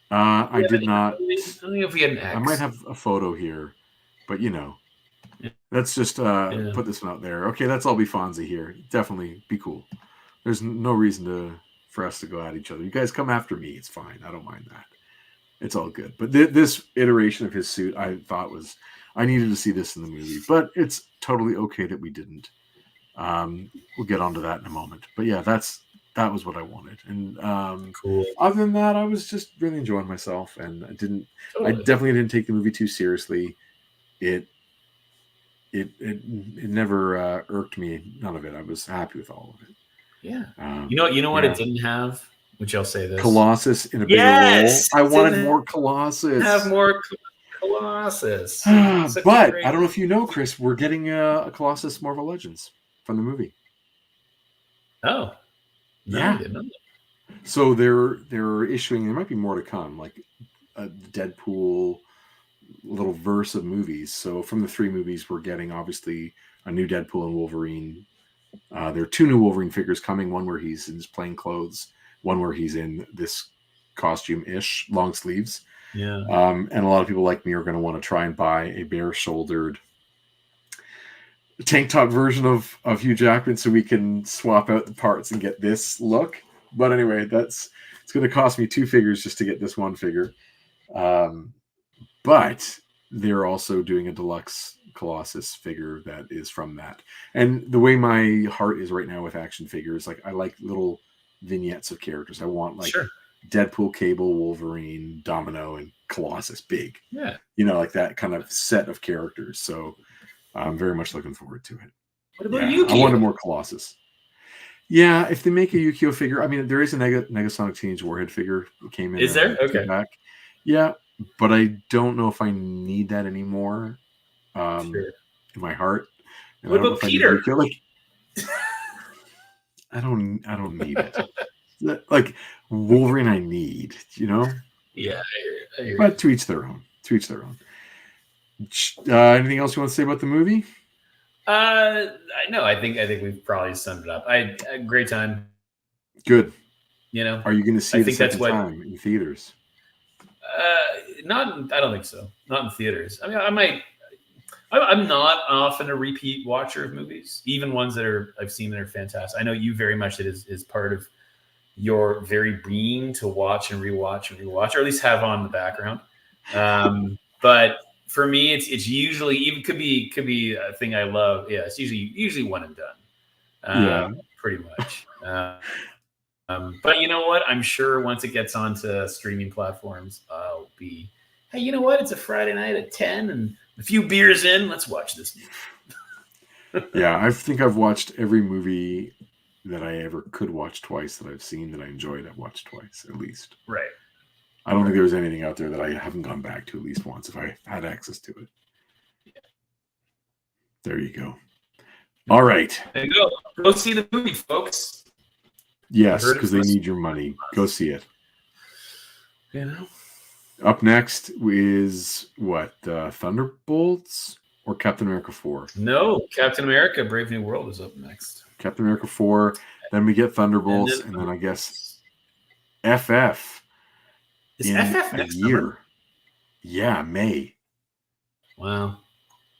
Speaker 1: I did not.
Speaker 2: I don't know if he had an X.
Speaker 1: I might have a photo here, but let's just put this one out there. Okay, let's all be Fonzie here. Definitely be cool. There's no reason for us to go at each other. You guys come after me. It's fine. I don't mind that. It's all good. But this iteration of his suit, I thought I needed to see this in the movie. But it's totally okay that we didn't. We'll get onto that in a moment. But yeah, that was what I wanted. And
Speaker 2: cool.
Speaker 1: Other than that, I was just really enjoying myself, and I definitely didn't take the movie too seriously. It never irked me. None of it. I was happy with all of it.
Speaker 2: Yeah. You know what it didn't have? Which I'll say this.
Speaker 1: Colossus in a bigger role. I wanted more Colossus.
Speaker 2: Have more Colossus.
Speaker 1: But I don't know if you know, Chris, we're getting a Colossus Marvel Legends from the movie.
Speaker 2: Oh. No,
Speaker 1: yeah.
Speaker 2: I didn't know that.
Speaker 1: So they're issuing, there might be more to come, like a Deadpool little verse of movies. So from the 3 movies, we're getting obviously a new Deadpool and Wolverine. There are 2 new Wolverine figures coming, one where he's in his plain clothes, one where he's in this costume-ish, long sleeves.
Speaker 2: Yeah.
Speaker 1: And a lot of people like me are going to want to try and buy a bare-shouldered tank top version of Hugh Jackman so we can swap out the parts and get this look. But anyway, it's going to cost me 2 figures just to get this one figure. But they're also doing a deluxe Colossus figure that is from that. And the way my heart is right now with action figures, like I like little vignettes of characters. I want Deadpool, Cable, Wolverine, Domino, and Colossus big.
Speaker 2: Yeah.
Speaker 1: Like that kind of set of characters. So I'm very much looking forward to it.
Speaker 2: What about Yukio?
Speaker 1: I wanted more Colossus. Yeah, if they make a Yukio figure, I mean, there is a Negasonic Teenage Warhead figure that came in.
Speaker 2: Is there? Okay.
Speaker 1: Back. Yeah, but I don't know if I need that anymore. In my heart. And
Speaker 2: what about Peter?
Speaker 1: I don't need it. Like Wolverine, I need.
Speaker 2: Yeah. I hear
Speaker 1: but to each their own. Anything else you want to say about the movie?
Speaker 2: No, I think we've probably summed it up. I had a great time.
Speaker 1: Good. Are you going to see it a second time in theaters?
Speaker 2: I don't think so. Not in theaters. I mean, I might. I'm not often a repeat watcher of movies, even ones that I've seen that are fantastic. I know you very much. That is part of your very being to watch and rewatch, or at least have on in the background. But for me, it's usually even could be a thing I love. Yeah, it's usually one and done. Pretty much. But you know what? I'm sure once it gets onto streaming platforms, I'll be, hey, you know what? It's a Friday night at 10 and a few beers in. Let's watch this movie.
Speaker 1: Yeah, I think I've watched every movie that I ever could watch twice that I've seen that I enjoyed. I've watched twice at least.
Speaker 2: Right.
Speaker 1: I don't think there's anything out there that I haven't gone back to at least once if I had access to it.
Speaker 2: Yeah.
Speaker 1: There you go. All right.
Speaker 2: There you go. Go see the movie, folks.
Speaker 1: Yes, because they need your money. Go see it. Up next is what? Thunderbolts? or Captain America 4?
Speaker 2: No, Captain America: Brave New World is up next.
Speaker 1: Captain America 4. Then we get Thunderbolts, and then I guess FF
Speaker 2: is
Speaker 1: in
Speaker 2: FF
Speaker 1: a
Speaker 2: next
Speaker 1: year.
Speaker 2: summer?
Speaker 1: Yeah, May.
Speaker 2: Wow.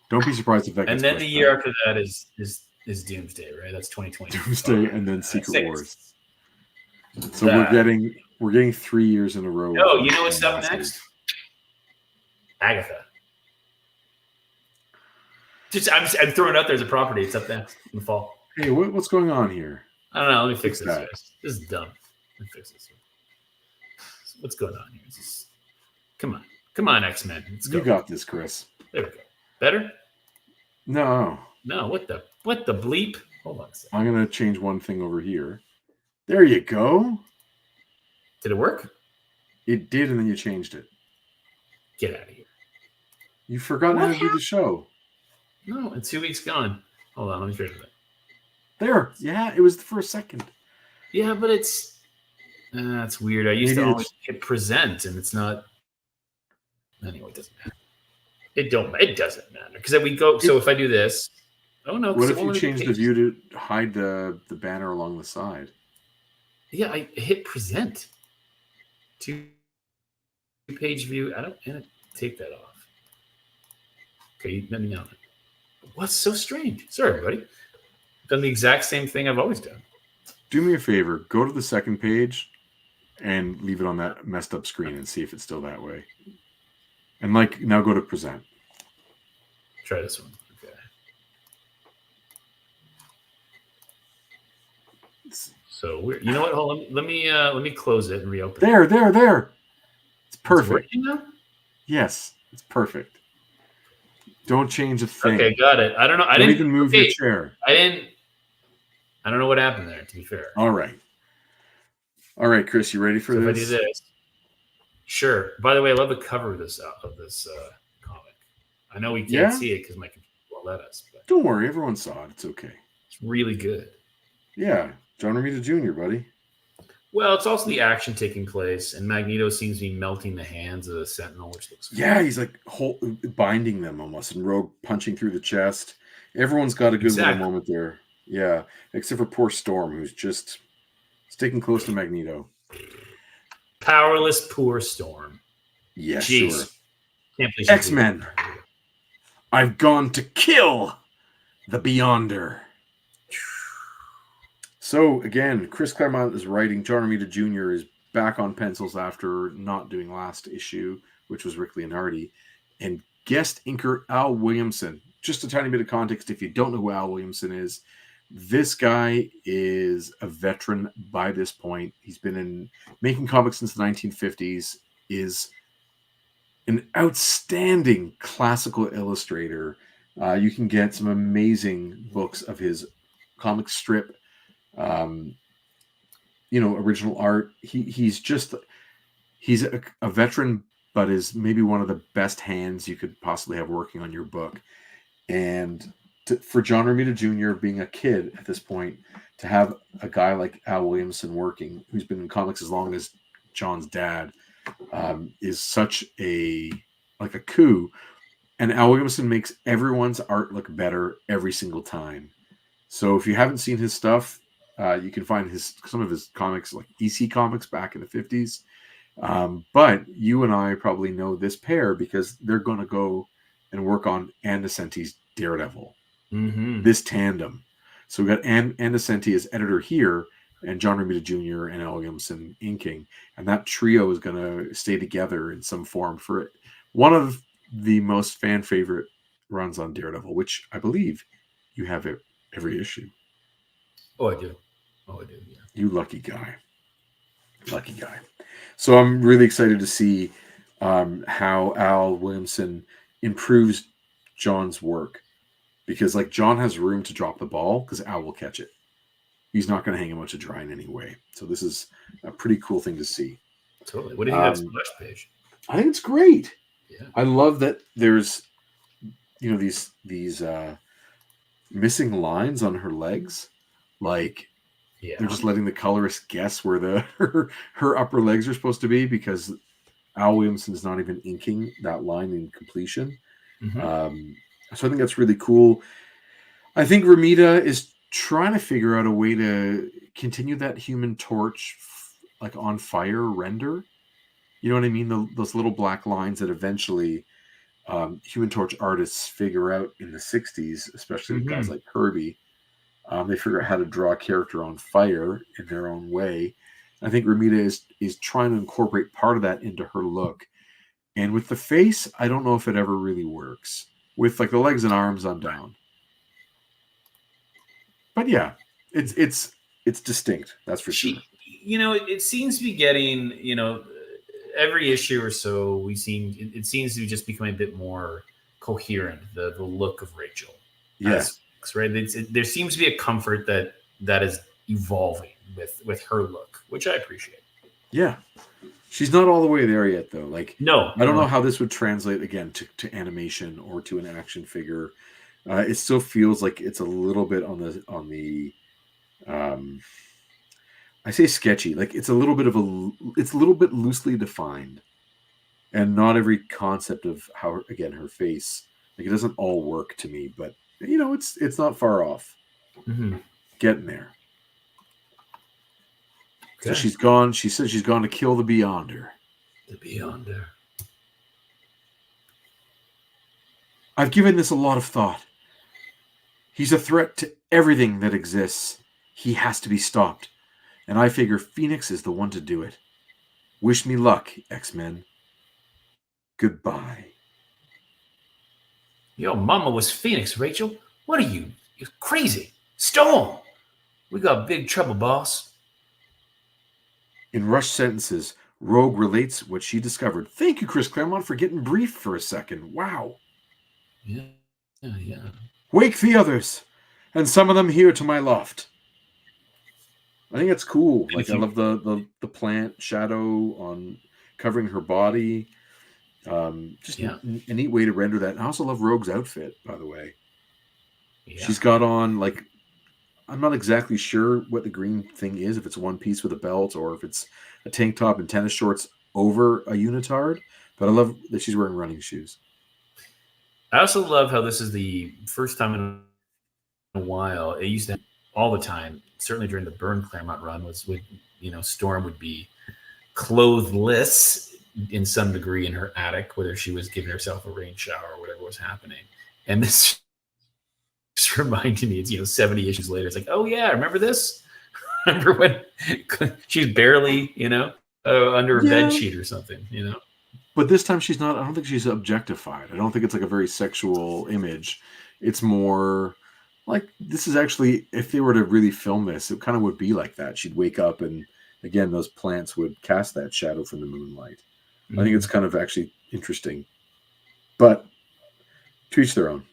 Speaker 1: Don't be surprised if that gets
Speaker 2: And then
Speaker 1: pushed
Speaker 2: the year
Speaker 1: back.
Speaker 2: after that is Doomsday, right? That's 2020.
Speaker 1: Doomsday, and then Secret Wars. So
Speaker 2: that.
Speaker 1: we're getting 3 years in a row.
Speaker 2: Oh, you know what's up next? Agatha. Just I'm throwing it out there as a property. It's up next in the fall.
Speaker 1: Hey, what's going on here?
Speaker 2: I don't know. Let me fix this.
Speaker 1: that?
Speaker 2: This is dumb. Let me fix this. What's going on here? Come on, X-Men. Let's go.
Speaker 1: You got this, Chris.
Speaker 2: There we go. Better?
Speaker 1: No.
Speaker 2: No. What the bleep? Hold on a second.
Speaker 1: I'm gonna change one thing over here. There you go.
Speaker 2: Did it work?
Speaker 1: It did, and then you changed it.
Speaker 2: Get out of here.
Speaker 1: You forgot how to do the show.
Speaker 2: No, in 2 weeks gone. Hold on, let me try that.
Speaker 1: There. Yeah, it was for a second.
Speaker 2: Yeah, but it's that's weird. I used to always hit present, and it's not. Anyway, it doesn't matter. It doesn't matter because we go. So if I do this, oh no!
Speaker 1: What if you change the view to hide the banner along the side?
Speaker 2: Yeah, I hit present. 2-page view. I don't take that off. Okay, let me know. What's so strange? Sorry, everybody. I've done the exact same thing I've always done.
Speaker 1: Do me a favor. Go to the second page and leave it on that messed up screen and see if it's still that way. And now go to present.
Speaker 2: Try this one. Okay. So weird. You know what? Hold on. Let me close it and reopen.
Speaker 1: There. It's perfect.
Speaker 2: It's working now?
Speaker 1: Yes, it's perfect. Don't change a thing.
Speaker 2: Okay, got it. I don't know. I didn't
Speaker 1: even move your chair.
Speaker 2: I don't know what happened there, to be fair.
Speaker 1: All right, Chris, you ready for this?
Speaker 2: If I do this. Sure. By the way, I love the cover of this comic. I know we can't see it because my computer won't let us. But
Speaker 1: don't worry, everyone saw it. It's okay.
Speaker 2: It's really good.
Speaker 1: Yeah, John Romita Jr., buddy.
Speaker 2: Well, it's also the action taking place, and Magneto seems to be melting the hands of the Sentinel, which looks good.
Speaker 1: Yeah, he's binding them almost, and Rogue punching through the chest. Everyone's got a good little moment there. Yeah, except for poor Storm, who's just sticking close to Magneto.
Speaker 2: Powerless, poor Storm.
Speaker 1: Yeah,
Speaker 2: Jeez.
Speaker 1: sure.
Speaker 2: Can't believe
Speaker 1: X-Men. I've gone to kill the Beyonder. So, again, Chris Claremont is writing. John Romita Jr. is back on pencils after not doing last issue, which was Rick Leonardi. And guest inker Al Williamson. Just a tiny bit of context if you don't know who Al Williamson is. This guy is a veteran by this point. He's been making comics since the 1950s, is an outstanding classical illustrator. You can get some amazing books of his comic strip, original art. He's a veteran, but is maybe one of the best hands you could possibly have working on your book. And for John Romita Jr. being a kid at this point, to have a guy like Al Williamson working, who's been in comics as long as John's dad, is such a coup. And Al Williamson makes everyone's art look better every single time. So if you haven't seen his stuff, you can find some of his comics like EC Comics back in the 50s. But you and I probably know this pair because they're going to go and work on Andesenti's Daredevil.
Speaker 2: Mm-hmm.
Speaker 1: This tandem. So we got Andesenti as editor here, and John Romita Jr. and Al Williamson inking, and that trio is going to stay together in some form for one of the most fan favorite runs on Daredevil, which I believe you have every issue.
Speaker 2: Oh, I do. Yeah.
Speaker 1: You lucky guy. So I'm really excited to see how Al Williamson improves John's work. Because John has room to drop the ball because Al will catch it. He's not going to hang him much of dry in any way. So this is a pretty cool thing to see.
Speaker 2: Totally. What do you think of that splash page?
Speaker 1: I think it's great.
Speaker 2: Yeah.
Speaker 1: I love that there's these missing lines on her legs. They're just letting the colorist guess where her upper legs are supposed to be because Al Williamson is not even inking that line in completion.
Speaker 2: Mm-hmm.
Speaker 1: So I think that's really cool. I think Romita is trying to figure out a way to continue that Human Torch like on fire render. You know what I mean? Those little black lines that eventually Human Torch artists figure out in the 60s, especially guys like Kirby. They figure out how to draw a character on fire in their own way. I think Romita is trying to incorporate part of that into her look. And with the face, I don't know if it ever really works. With like the legs and arms, I'm down. But yeah, it's distinct. That's for sure.
Speaker 2: You know, it seems to be getting, you know, every issue or so, it seems to be just becoming a bit more coherent. The look of Rachel.
Speaker 1: Yes,
Speaker 2: right. There seems to be a comfort that is evolving with her look, which I appreciate.
Speaker 1: Yeah. She's not all the way there yet, though. Like,
Speaker 2: no,
Speaker 1: I don't know how this would translate again to animation or to an action figure. It still feels like it's a little bit on the I say sketchy. Like it's a little bit loosely defined, and not every concept of how again her face, like it doesn't all work to me. But you know, it's not far off.
Speaker 2: Mm-hmm.
Speaker 1: Getting there.
Speaker 2: Okay.
Speaker 1: So she's gone. She says she's gone to kill the Beyonder.
Speaker 2: The Beyonder.
Speaker 1: I've given this a lot of thought. He's a threat to everything that exists. He has to be stopped. And I figure Phoenix is the one to do it. Wish me luck, X-Men. Goodbye.
Speaker 2: Your mama was Phoenix, Rachel. What are you? You're crazy. Storm! We got big trouble, boss.
Speaker 1: In rushed sentences, Rogue relates what she discovered. Thank you, Chris Claremont, for getting brief for a second. Wow.
Speaker 2: Yeah.
Speaker 1: Wake the others, and some of them here to my loft. I think it's cool. Like I love the plant shadow on covering her body. Just a neat way to render that. And I also love Rogue's outfit, by the way. Yeah. She's got on like I'm not exactly sure what the green thing is, if it's one piece with a belt or if it's a tank top and tennis shorts over a unitard. But I love that she's wearing running shoes.
Speaker 2: I also love how this is the first time in a while. It used to happen all the time, certainly during the Byrne Claremont run, Storm would be clothless in some degree in her attic, whether she was giving herself a rain shower or whatever was happening. And this just reminded me, it's 70 issues later. It's like, oh yeah, remember this? Remember when she's barely, under a bed sheet or something,
Speaker 1: But this time she's not. I don't think she's objectified. I don't think it's like a very sexual image. It's more like this is actually, if they were to really film this, it kind of would be like that. She'd wake up and again, those plants would cast that shadow from the moonlight. Mm-hmm. I think it's kind of actually interesting. But to each their own.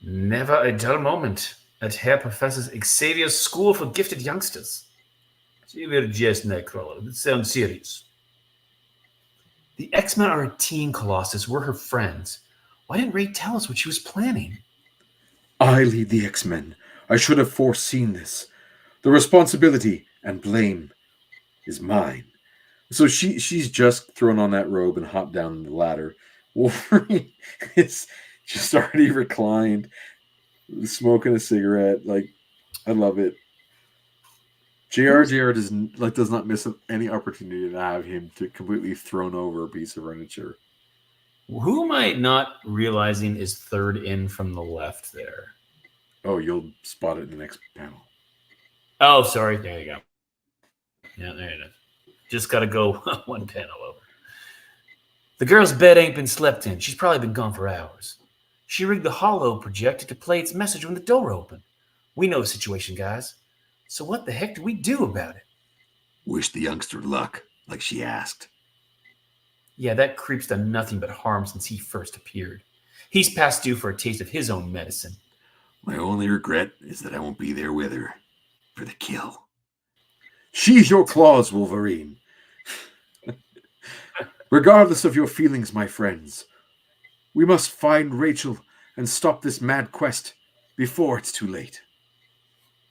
Speaker 2: Never a dull moment at Herr Professor Xavier's School for Gifted Youngsters. Sie wird just Nightcrawler. It sounds serious. The X-Men are a teen Colossus. We're her friends. Why didn't Ray tell us what she was planning?
Speaker 1: I lead the X-Men. I should have foreseen this. The responsibility and blame is mine. So she's just thrown on that robe and hopped down the ladder. Wolverine is just already reclined, smoking a cigarette. Like, I love it. JR does not miss any opportunity to have him to completely thrown over a piece of furniture.
Speaker 2: Who am I not realizing is third in from the left there?
Speaker 1: Oh, you'll spot it in the next panel.
Speaker 2: Oh, sorry. There you go. Yeah, there it is. Just got to go one panel over. The girl's bed ain't been slept in. She's probably been gone for hours. She rigged the holo projector to play its message when the door opened. We know the situation, guys. So what the heck do we do about it?
Speaker 1: Wish the youngster luck, like she asked.
Speaker 2: Yeah, that creep's done nothing but harm since he first appeared. He's past due for a taste of his own medicine.
Speaker 1: My only regret is that I won't be there with her for the kill. Sheathe your claws, Wolverine. Regardless of your feelings, my friends, we must find Rachel and stop this mad quest before it's too late.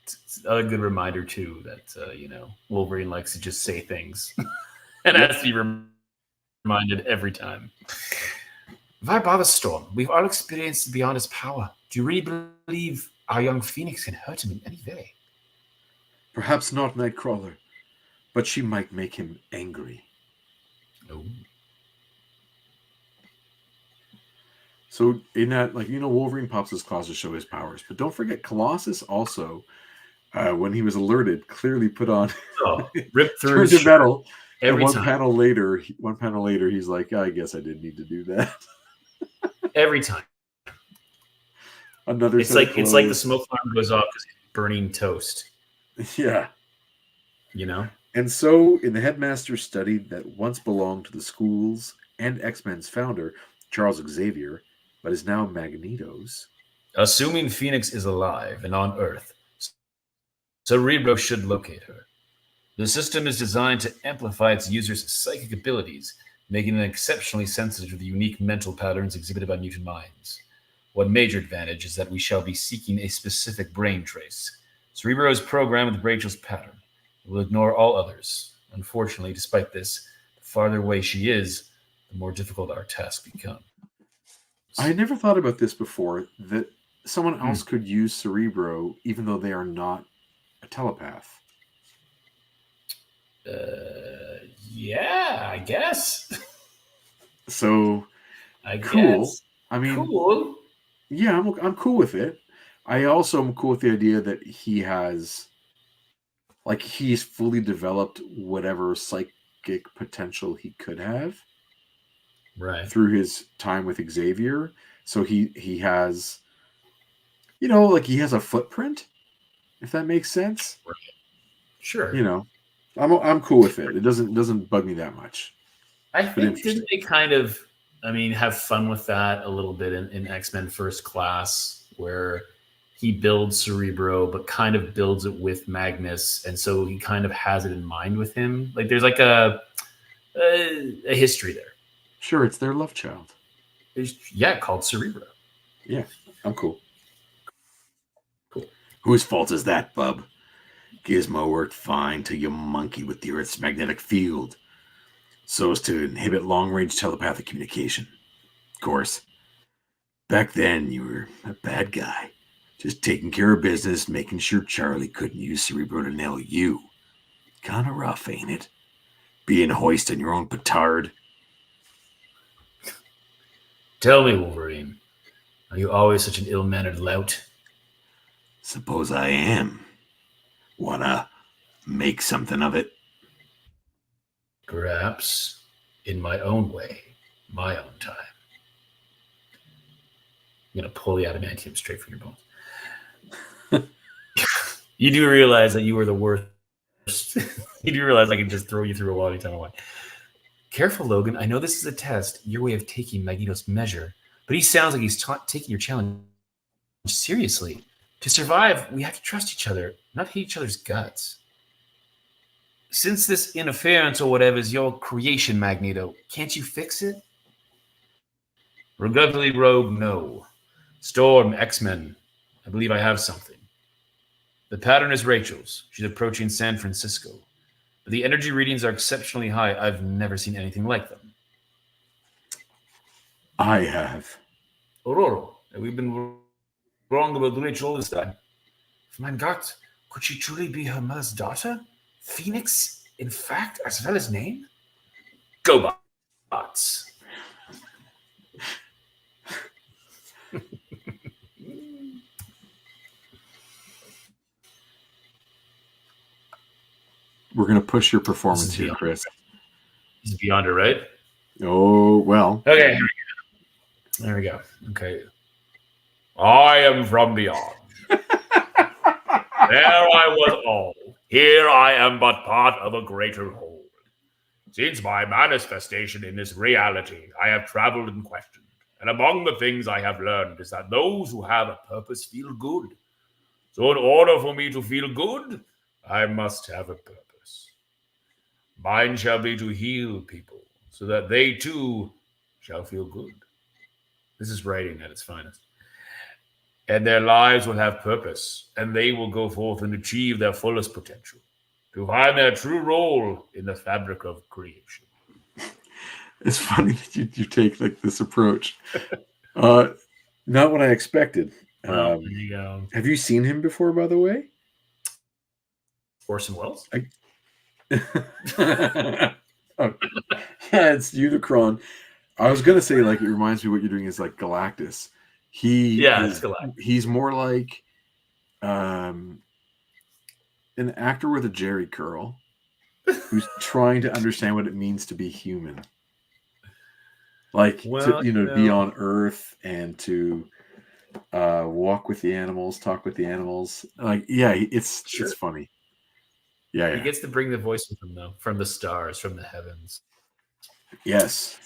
Speaker 2: It's a good reminder, too, that, Wolverine likes to just say things. And has to be reminded every time. Why bother Storm? We've all experienced beyond his power. Do you really believe our young Phoenix can hurt him in any way?
Speaker 1: Perhaps not Nightcrawler, but she might make him angry.
Speaker 2: No.
Speaker 1: So in that, Wolverine pops his claws to show his powers, but don't forget Colossus also, when he was alerted, clearly put on
Speaker 2: Rip through
Speaker 1: turned to metal.
Speaker 2: Every
Speaker 1: and
Speaker 2: time.
Speaker 1: One panel later, he's like, I guess I didn't need to do that.
Speaker 2: Every time. It's like the smoke alarm goes off because he's burning toast.
Speaker 1: Yeah.
Speaker 2: You know?
Speaker 1: And so, in the headmaster's study that once belonged to the schools and X-Men's founder, Charles Xavier, but is now Magneto's.
Speaker 2: Assuming Phoenix is alive and on Earth, Cerebro should locate her. The system is designed to amplify its users' psychic abilities, making them exceptionally sensitive to the unique mental patterns exhibited by mutant minds. One major advantage is that we shall be seeking a specific brain trace. Cerebro is programmed with Rachel's pattern. It will ignore all others. Unfortunately, despite this, the farther away she is, the more difficult our task becomes.
Speaker 1: I never thought about this before, that someone else could use Cerebro even though they are not a telepath.
Speaker 2: Yeah, I guess.
Speaker 1: So,
Speaker 2: cool.
Speaker 1: Guess. I mean,
Speaker 2: cool.
Speaker 1: Yeah, I'm cool with it. I also am cool with the idea that he has, he's fully developed whatever psychic potential he could have,
Speaker 2: right,
Speaker 1: through his time with Xavier. So he has, he has a footprint, if that makes sense.
Speaker 2: Right. Sure.
Speaker 1: I'm cool with it. It doesn't bug me that much.
Speaker 2: I think didn't they kind of, have fun with that a little bit in X-Men First Class, where he builds Cerebro, but kind of builds it with Magnus, and so he kind of has it in mind with him. Like there's like a history there.
Speaker 1: Sure, it's their love child.
Speaker 2: Called Cerebro.
Speaker 1: Yeah, I'm cool. Cool. Whose fault is that, bub? Gizmo worked fine till you monkey with the Earth's magnetic field, so as to inhibit long-range telepathic communication. Of course, back then you were a bad guy, just taking care of business, making sure Charlie couldn't use Cerebro to nail you. Kinda rough, ain't it? Being hoist on your own petard.
Speaker 2: Tell me, Wolverine, are you always such an ill-mannered lout?
Speaker 1: Suppose I am. Wanna make something of it?
Speaker 2: Perhaps in my own way, my own time. I'm going to pull the adamantium straight from your bones. You do realize that you were the worst. You do realize I can just throw you through a wall anytime I want. Careful, Logan. I know this is a test, your way of taking Magneto's measure, but he sounds like he's taking your challenge seriously. To survive, we have to trust each other, not hate each other's guts. Since this interference or whatever is your creation, Magneto, can't you fix it? Regretfully, Rogue, no. Storm, X-Men, I believe I have something. The pattern is Rachel's. She's approaching San Francisco. But the energy readings are exceptionally high. I've never seen anything like them.
Speaker 1: I have.
Speaker 2: Aurora, have we been wrong about Rachel this time? Mein Gott, could she truly be her mother's daughter? Phoenix, in fact, as well as name? Go bots.
Speaker 1: We're going to push your performance here, Chris.
Speaker 2: He's beyond it, right?
Speaker 1: Oh, well.
Speaker 2: Okay, here we go. There we go. Okay. I am from beyond. There I was all. Here I am but part of a greater whole. Since my manifestation in this reality, I have traveled and questioned. And among the things I have learned is that those who have a purpose feel good. So in order for me to feel good, I must have a purpose. Mine shall be to heal people so that they too shall feel good. This is writing at its finest. And their lives will have purpose, and they will go forth and achieve their fullest potential, to find their true role in the fabric of creation.
Speaker 1: It's funny that you take like this approach. Not what I expected.
Speaker 2: Well, there you go.
Speaker 1: Have you seen him before, by the way?
Speaker 2: Orson Welles?
Speaker 1: Oh, yeah, it's Unicron. I was gonna say, like, it reminds me what you're doing is like Galactus.
Speaker 2: It's Galactus.
Speaker 1: He's more like an actor with a Jerry curl who's trying to understand what it means to be human. Like, to be on Earth and to walk with the animals, talk with the animals. Like, yeah, it's funny. Yeah,
Speaker 2: He gets to bring the voice with him, though, from the stars, from the heavens.
Speaker 1: Yes.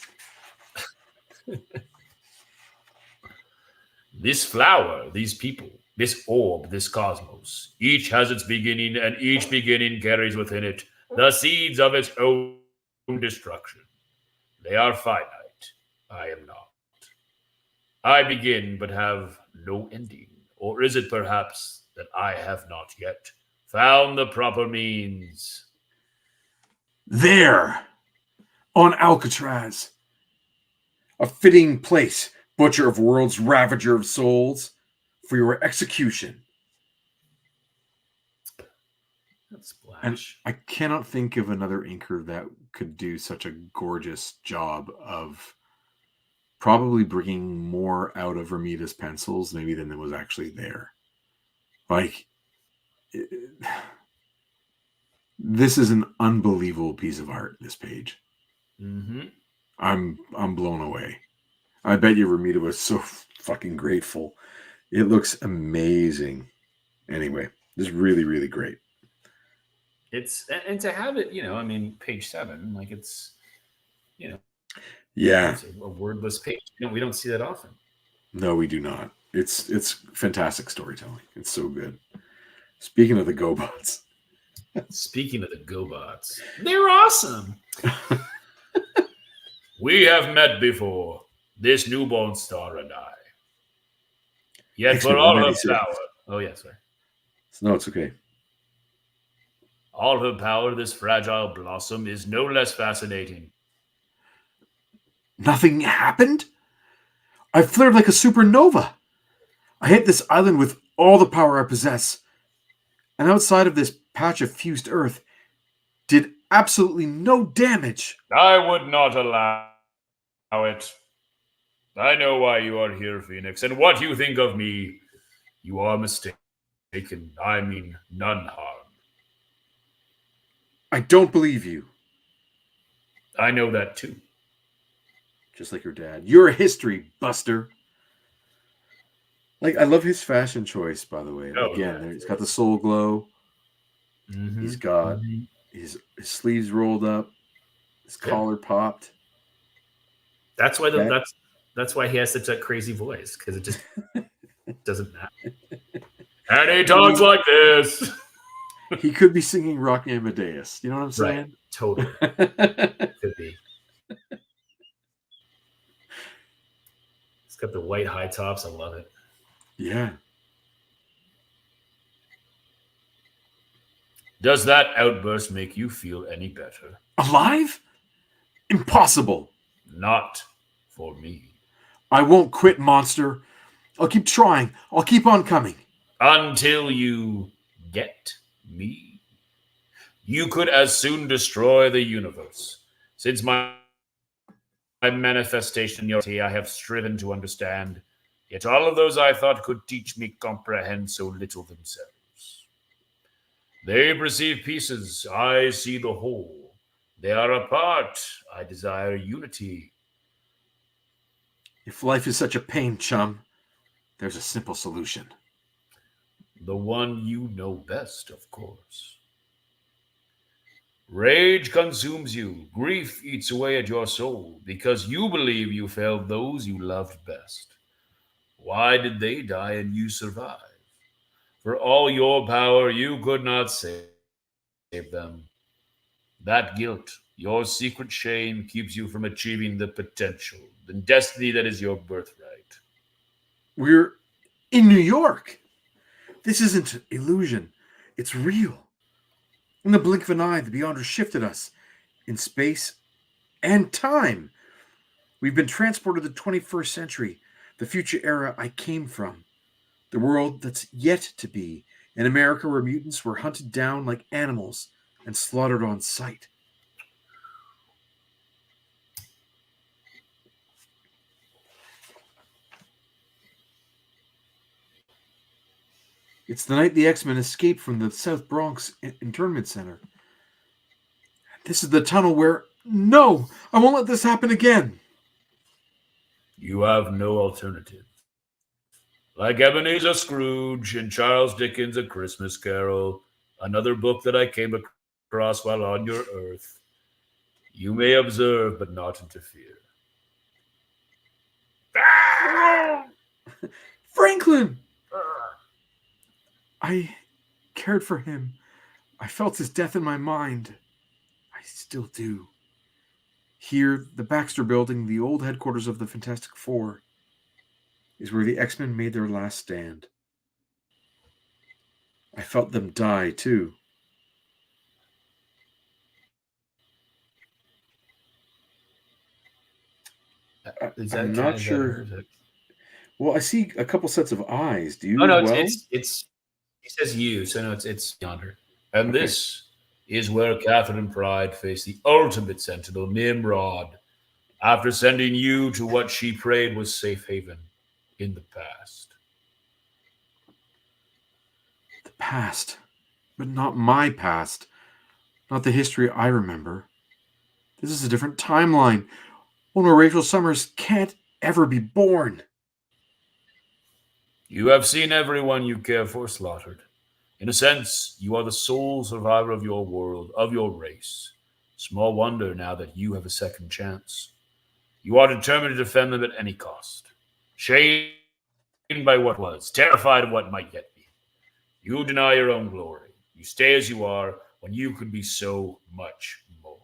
Speaker 2: This flower, these people, this orb, this cosmos, each has its beginning, and each beginning carries within it the seeds of its own destruction. They are finite. I am not. I begin but have no ending. Or is it perhaps that I have not yet found the proper means?
Speaker 1: There, on Alcatraz, a fitting place, butcher of worlds, ravager of souls, for your execution.
Speaker 2: That's splash.
Speaker 1: And I cannot think of another inker that could do such a gorgeous job of probably bringing more out of Romita's pencils maybe than was actually there. Like, this is an unbelievable piece of art, this page.
Speaker 2: Mm-hmm.
Speaker 1: I'm blown away. I bet you Romita was so fucking grateful. It looks amazing. Anyway, this is really, really great.
Speaker 2: And to have it, page 7, like it's,
Speaker 1: yeah,
Speaker 2: it's a wordless page. We don't see that often.
Speaker 1: No, we do not. It's fantastic storytelling. It's so good. Speaking of the GoBots.
Speaker 2: Speaking of the GoBots, they're awesome. We have met before, this newborn star and I. Yet
Speaker 1: X-Men
Speaker 2: for all her
Speaker 1: 196.
Speaker 2: power, oh yeah, sorry.
Speaker 1: No, it's okay.
Speaker 2: All her power, this fragile blossom is no less fascinating.
Speaker 1: Nothing happened? I flared like a supernova. I hit this island with all the power I possess. And outside of this patch of fused earth, did absolutely no damage.
Speaker 2: I would not allow it. I know why you are here, Phoenix, and what you think of me. You are mistaken. I mean none harm.
Speaker 1: I don't believe you.
Speaker 2: I know that too.
Speaker 1: Just like your dad. You're a history buster. Like, I love his fashion choice, by the way. Again, he's got the soul glow. Mm-hmm. He's got his sleeves rolled up. His collar popped.
Speaker 2: That's why that's why he has such a crazy voice, because it just doesn't matter. And he talks like this.
Speaker 1: He could be singing Rocky Amadeus. You know what I'm saying?
Speaker 2: Right. Totally. Could be. It's got the white high tops. I love it.
Speaker 1: Yeah.
Speaker 2: Does that outburst make you feel any better?
Speaker 1: Alive? Impossible.
Speaker 2: Not for me.
Speaker 1: I won't quit, monster. I'll keep trying. I'll keep on coming.
Speaker 2: Until you get me. You could as soon destroy the universe. Since my manifestation, I have striven to understand. Yet all of those I thought could teach me comprehend so little themselves. They perceive pieces, I see the whole. They are apart, I desire unity.
Speaker 1: If life is such a pain, chum, there's a simple solution.
Speaker 2: The one you know best, of course. Rage consumes you, grief eats away at your soul, because you believe you failed those you loved best. Why did they die and you survive? For all your power, you could not save them. That guilt, your secret shame, keeps you from achieving the potential, the destiny that is your birthright.
Speaker 1: We're in New York. This isn't illusion. It's real. In the blink of an eye, the Beyonder shifted us in space and time We've been transported to the 21st century, the future era I came from, the world that's yet to be, in America where mutants were hunted down like animals and slaughtered on sight. It's the night the X-Men escaped from the South Bronx internment center. This is the tunnel where... No! I won't let this happen again!
Speaker 2: You have no alternative. Like Ebenezer Scrooge and Charles Dickens' A Christmas Carol, another book that I came across while on your earth, you may observe but not interfere.
Speaker 1: Franklin! I cared for him. I felt his death in my mind. I still do. Here, the Baxter Building, the old headquarters of the Fantastic Four, is where the X-Men made their last stand. I felt them die, too. I'm not sure. Well, I see a couple sets of eyes. Do you?
Speaker 2: Oh no,
Speaker 1: as well?
Speaker 2: it's it says you, so no, it's yonder. And this is where Catherine Pride faced the ultimate sentinel, Nimrod, after sending you to what she prayed was safe haven in the past.
Speaker 1: The past, but not my past. Not the history I remember. This is a different timeline. One where Rachel Summers can't ever be born.
Speaker 2: You have seen everyone you care for slaughtered. In a sense, you are the sole survivor of your world, of your race. Small wonder now that you have a second chance. You are determined to defend them at any cost. Shamed by what was, terrified of what might yet be. You deny your own glory. You stay as you are when you could be so much more.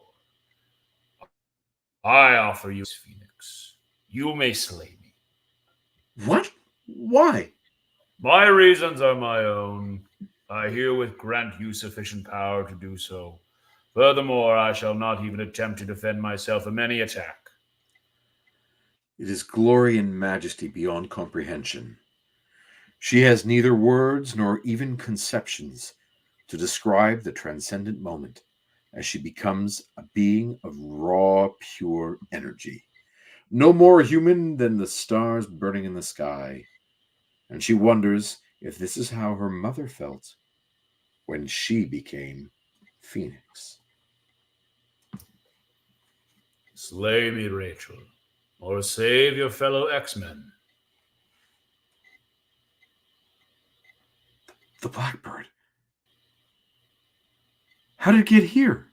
Speaker 2: I offer you Phoenix. You may slay me.
Speaker 1: What? Why?
Speaker 2: My reasons are my own. I herewith grant you sufficient power to do so. Furthermore, I shall not even attempt to defend myself from any attack.
Speaker 1: It is glory and majesty beyond comprehension. She has neither words nor even conceptions to describe the transcendent moment as she becomes a being of raw, pure energy, no more human than the stars burning in the sky. And she wonders if this is how her mother felt when she became Phoenix.
Speaker 2: Slay me, Rachel, or save your fellow X-Men.
Speaker 1: The Blackbird. How did it get here?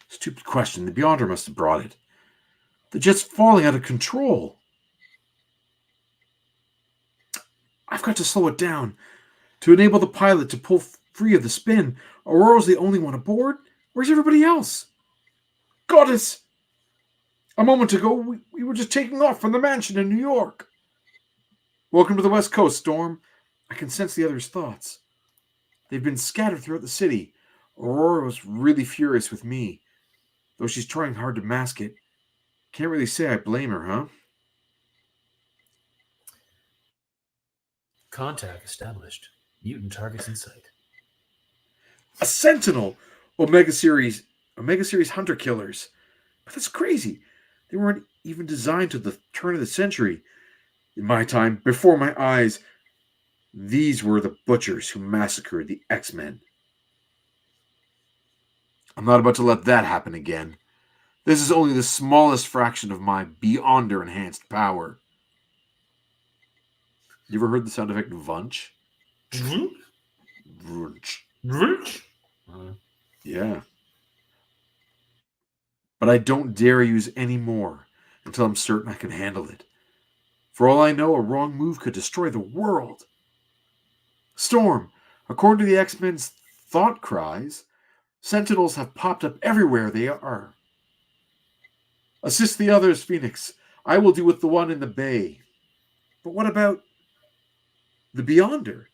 Speaker 1: Stupid question. The Beyonder must have brought it. The jet's falling out of control. I've got to slow it down to enable the pilot to pull free of the spin. Aurora's the only one aboard. Where's everybody else? Goddess! A moment ago, we were just taking off from the mansion in New York. Welcome to the West Coast, Storm. I can sense the others' thoughts. They've been scattered throughout the city. Aurora was really furious with me, though she's trying hard to mask it. Can't really say I blame her, huh?
Speaker 2: Contact established. Mutant targets in sight.
Speaker 1: A Sentinel! Omega Series hunter killers. But that's crazy. They weren't even designed to the turn of the century. In my time, before my eyes, these were the butchers who massacred the X-Men. I'm not about to let that happen again. This is only the smallest fraction of my Beyonder enhanced power. You ever heard the sound effect Vunch? Vunch. Yeah. But I don't dare use any more until I'm certain I can handle it. For all I know, a wrong move could destroy the world. Storm, according to the X-Men's thought cries, Sentinels have popped up everywhere they are. Assist the others, Phoenix. I will deal with the one in the bay. But what about the Beyonder?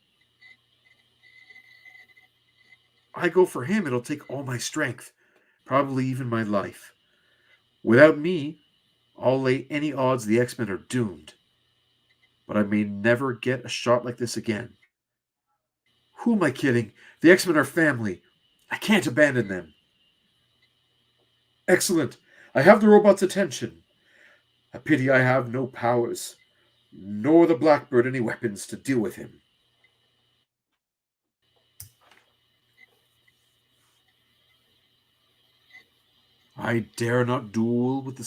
Speaker 1: I go for him, it'll take all my strength. probably even my life. Without me, I'll lay any odds the X-Men are doomed. But I may never get a shot like this again. Who am I kidding? The X-Men are family. I can't abandon them. Excellent. I have the robot's attention. A pity I have no powers, nor the Blackbird any weapons to deal with him. I dare not duel the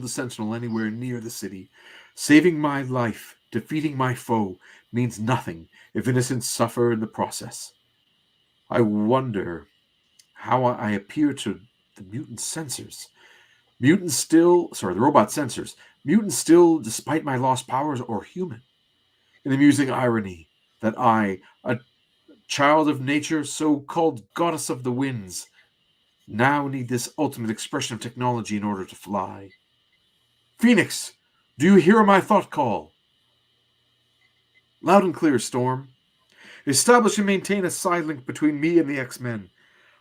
Speaker 1: Sentinel anywhere near the city. Saving my life, defeating my foe, means nothing if innocents suffer in the process. I wonder how I appear to the mutant sensors. The robot sensors. Mutants still, despite my lost powers, or human. An amusing irony that I, a child of nature, so-called goddess of the winds, now need this ultimate expression of technology in order to fly. Phoenix, do you hear my thought call? Loud and clear, Storm. Establish and maintain a side link between me and the X-Men.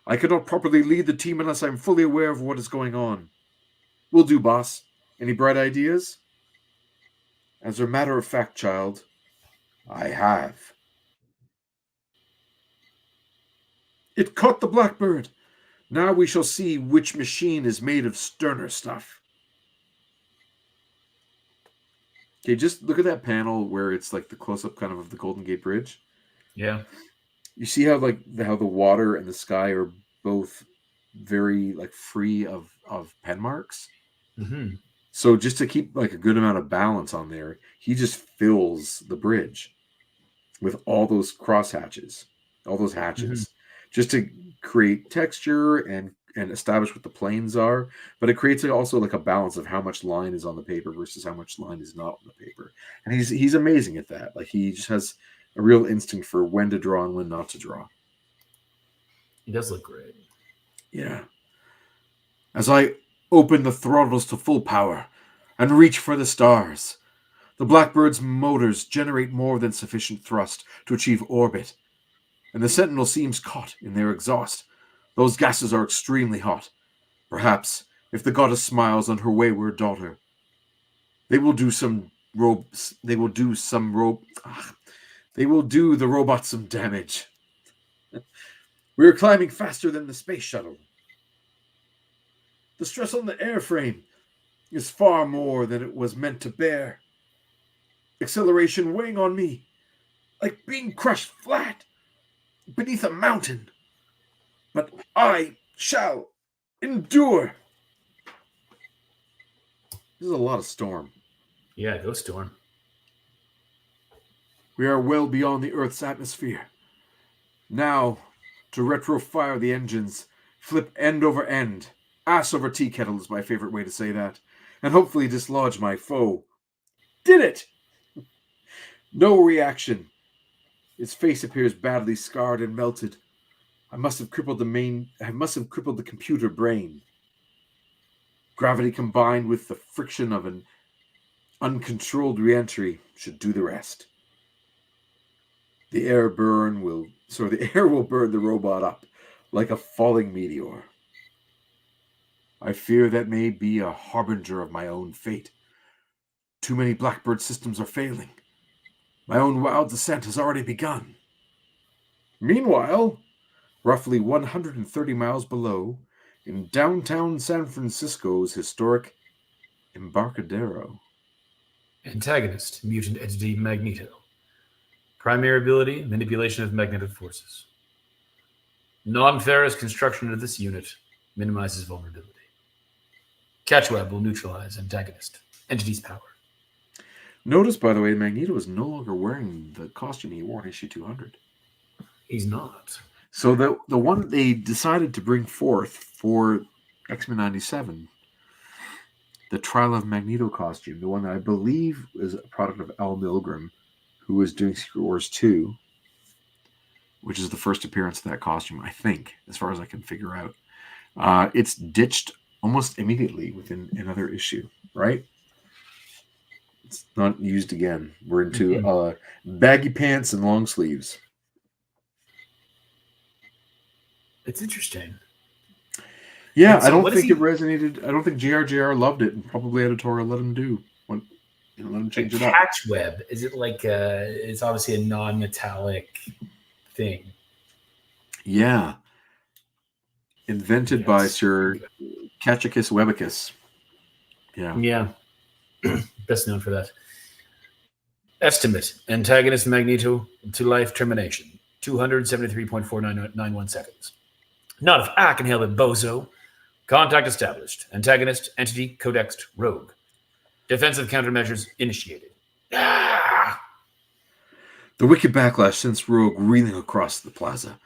Speaker 1: I cannot properly lead the team unless I'm fully aware of what is going on. Will do, boss. Any bright ideas? As a matter of fact, child, I have. It caught the Blackbird. Now we shall see which machine is made of sterner stuff. Okay, just look at that panel where it's like the close-up kind of the Golden Gate Bridge.
Speaker 2: Yeah.
Speaker 1: You see how how the water and the sky are both very free of pen marks.
Speaker 2: Mm-hmm.
Speaker 1: So just to keep a good amount of balance on there, he just fills the bridge with all those crosshatches, all those hatches, just to create texture and establish what the planes are. But it creates also a balance of how much line is on the paper versus how much line is not on the paper. And he's amazing at that. He just has a real instinct for when to draw and when not to draw.
Speaker 2: He does look great.
Speaker 1: Yeah. As I open the throttles to full power and reach for the stars, the Blackbird's motors generate more than sufficient thrust to achieve orbit, and the Sentinel seems caught in their exhaust. Those gases are extremely hot. Perhaps, if the goddess smiles on her wayward daughter, they will do the robot some damage. We are climbing faster than the space shuttle. The stress on the airframe is far more than it was meant to bear. Acceleration weighing on me, like being crushed flat beneath a mountain. But I shall endure. This is a lot of Storm.
Speaker 2: Yeah, go Storm.
Speaker 1: We are well beyond the Earth's atmosphere. Now, to retro-fire the engines, flip end over end. Ass over tea kettle is my favorite way to say that. And hopefully dislodge my foe. Did it! No reaction. His face appears badly scarred and melted. I must have crippled the computer brain. Gravity combined with the friction of an uncontrolled re-entry should do the rest. The air will burn the robot up like a falling meteor. I fear that may be a harbinger of my own fate. Too many Blackbird systems are failing. My own wild descent has already begun. Meanwhile, roughly 130 miles below, in downtown San Francisco's historic Embarcadero.
Speaker 2: Antagonist, mutant entity Magneto. Primary ability, manipulation of magnetic forces. Non-ferrous construction of this unit minimizes vulnerability. Catchweb will neutralize antagonist. Entity's power.
Speaker 1: Notice, by the way, Magneto is no longer wearing the costume he wore in issue 200.
Speaker 2: He's not.
Speaker 1: So the one they decided to bring forth for X-Men 97, the Trial of Magneto costume, the one that I believe is a product of Al Milgrom, who was doing Secret Wars 2, which is the first appearance of that costume, I think, as far as I can figure out. It's ditched almost immediately within another issue, right? It's not used again. We're into baggy pants and long sleeves.
Speaker 2: It's interesting.
Speaker 1: Yeah,
Speaker 2: And
Speaker 1: I
Speaker 2: so
Speaker 1: don't
Speaker 2: what is
Speaker 1: think
Speaker 2: he?
Speaker 1: it resonated. I don't think JR loved it, and probably editorial let him do. Let him
Speaker 2: A
Speaker 1: change it up.
Speaker 2: catch web? Is it like it's obviously a non-metallic thing?
Speaker 1: Yeah, invented by
Speaker 2: Yes.
Speaker 1: Sir Cachicus Webicus. Yeah.
Speaker 2: Yeah. Best known for that. Estimate: antagonist Magneto to life termination. 273.4991 seconds. Not if I can help it, bozo. Contact established. Antagonist, entity, codexed, rogue. Defensive countermeasures initiated. Ah!
Speaker 1: The wicked backlash sends Rogue reeling across the plaza,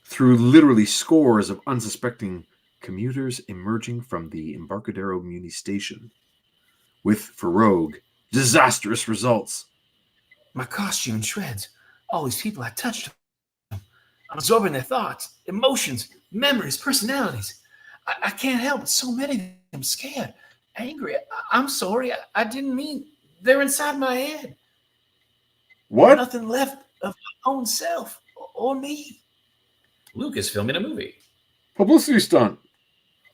Speaker 1: through literally scores of unsuspecting commuters emerging from the Embarcadero Muni station, with, for Rogue, disastrous results.
Speaker 2: My costume in shreds. All these people I touched. I'm absorbing their thoughts, emotions, memories, personalities. I can't help it. So many of them. I'm scared, angry. I'm sorry. I didn't mean. They're inside my head.
Speaker 1: What?
Speaker 2: Nothing left of my own self or me. Lucas filming a movie.
Speaker 1: Publicity stunt.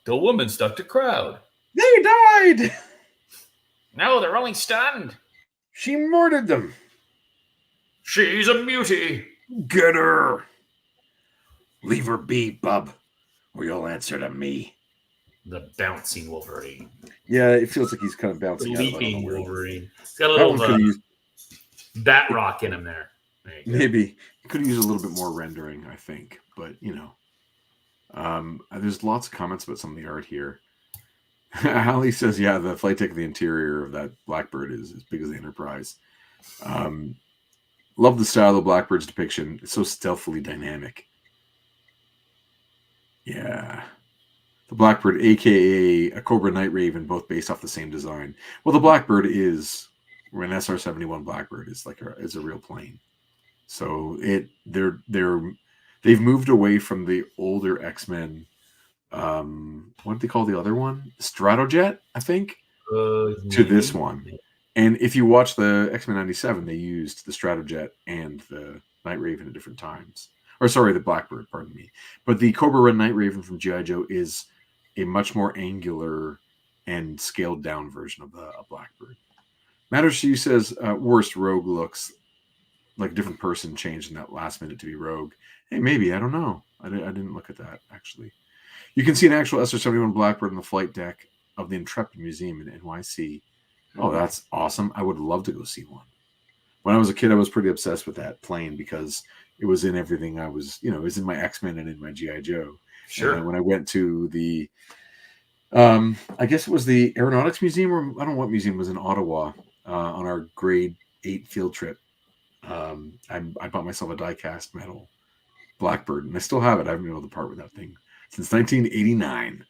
Speaker 2: The woman stuck to crowd.
Speaker 1: They died!
Speaker 2: No, they're only stunned.
Speaker 1: She murdered them.
Speaker 2: She's a mutie.
Speaker 1: Get her! Leave her be, bub, or you'll answer to me.
Speaker 2: The bouncing Wolverine.
Speaker 1: Yeah, it feels like he's kind of bouncing
Speaker 2: The
Speaker 1: out of
Speaker 2: leaping
Speaker 1: nowhere.
Speaker 2: Wolverine. He's got a
Speaker 1: That one
Speaker 2: little
Speaker 1: could use,
Speaker 2: bat rock in him there.
Speaker 1: maybe could use a little bit more rendering, I think. But there's lots of comments about some of the art here. Hallie says, "Yeah, the flight deck of the interior of that Blackbird is as big as the Enterprise." Love the style of Blackbird's depiction. It's so stealthily dynamic. Yeah. The Blackbird, aka a Cobra Night Raven, both based off the same design. Well, the Blackbird is an SR-71 Blackbird is is a real plane. So they've moved away from the older X-Men. What did they call the other one? Stratojet, I think, to this one. And if you watch the X-Men 97, they used the Stratojet and the Night Raven at different times. Or sorry, the Blackbird, pardon me. But the Cobra Red Night Raven from G.I. Joe is a much more angular and scaled down version of a Blackbird. Matters to You says, worst Rogue looks like a different person changed in that last minute to be Rogue. Hey, maybe. I don't know. I didn't look at that, actually. You can see an actual SR-71 Blackbird on the flight deck of the Intrepid Museum in NYC. Oh, that's awesome. I would love to go see one. When I was a kid, I was pretty obsessed with that plane because it was in everything I was, it was in my X-Men and in my G.I. Joe.
Speaker 2: Sure.
Speaker 1: And when I went to the, I guess it was the Aeronautics Museum, or I don't know what museum, was in Ottawa on our grade 8 field trip. I bought myself a die-cast metal Blackbird, and I still have it. I haven't been able to part with that thing since 1989.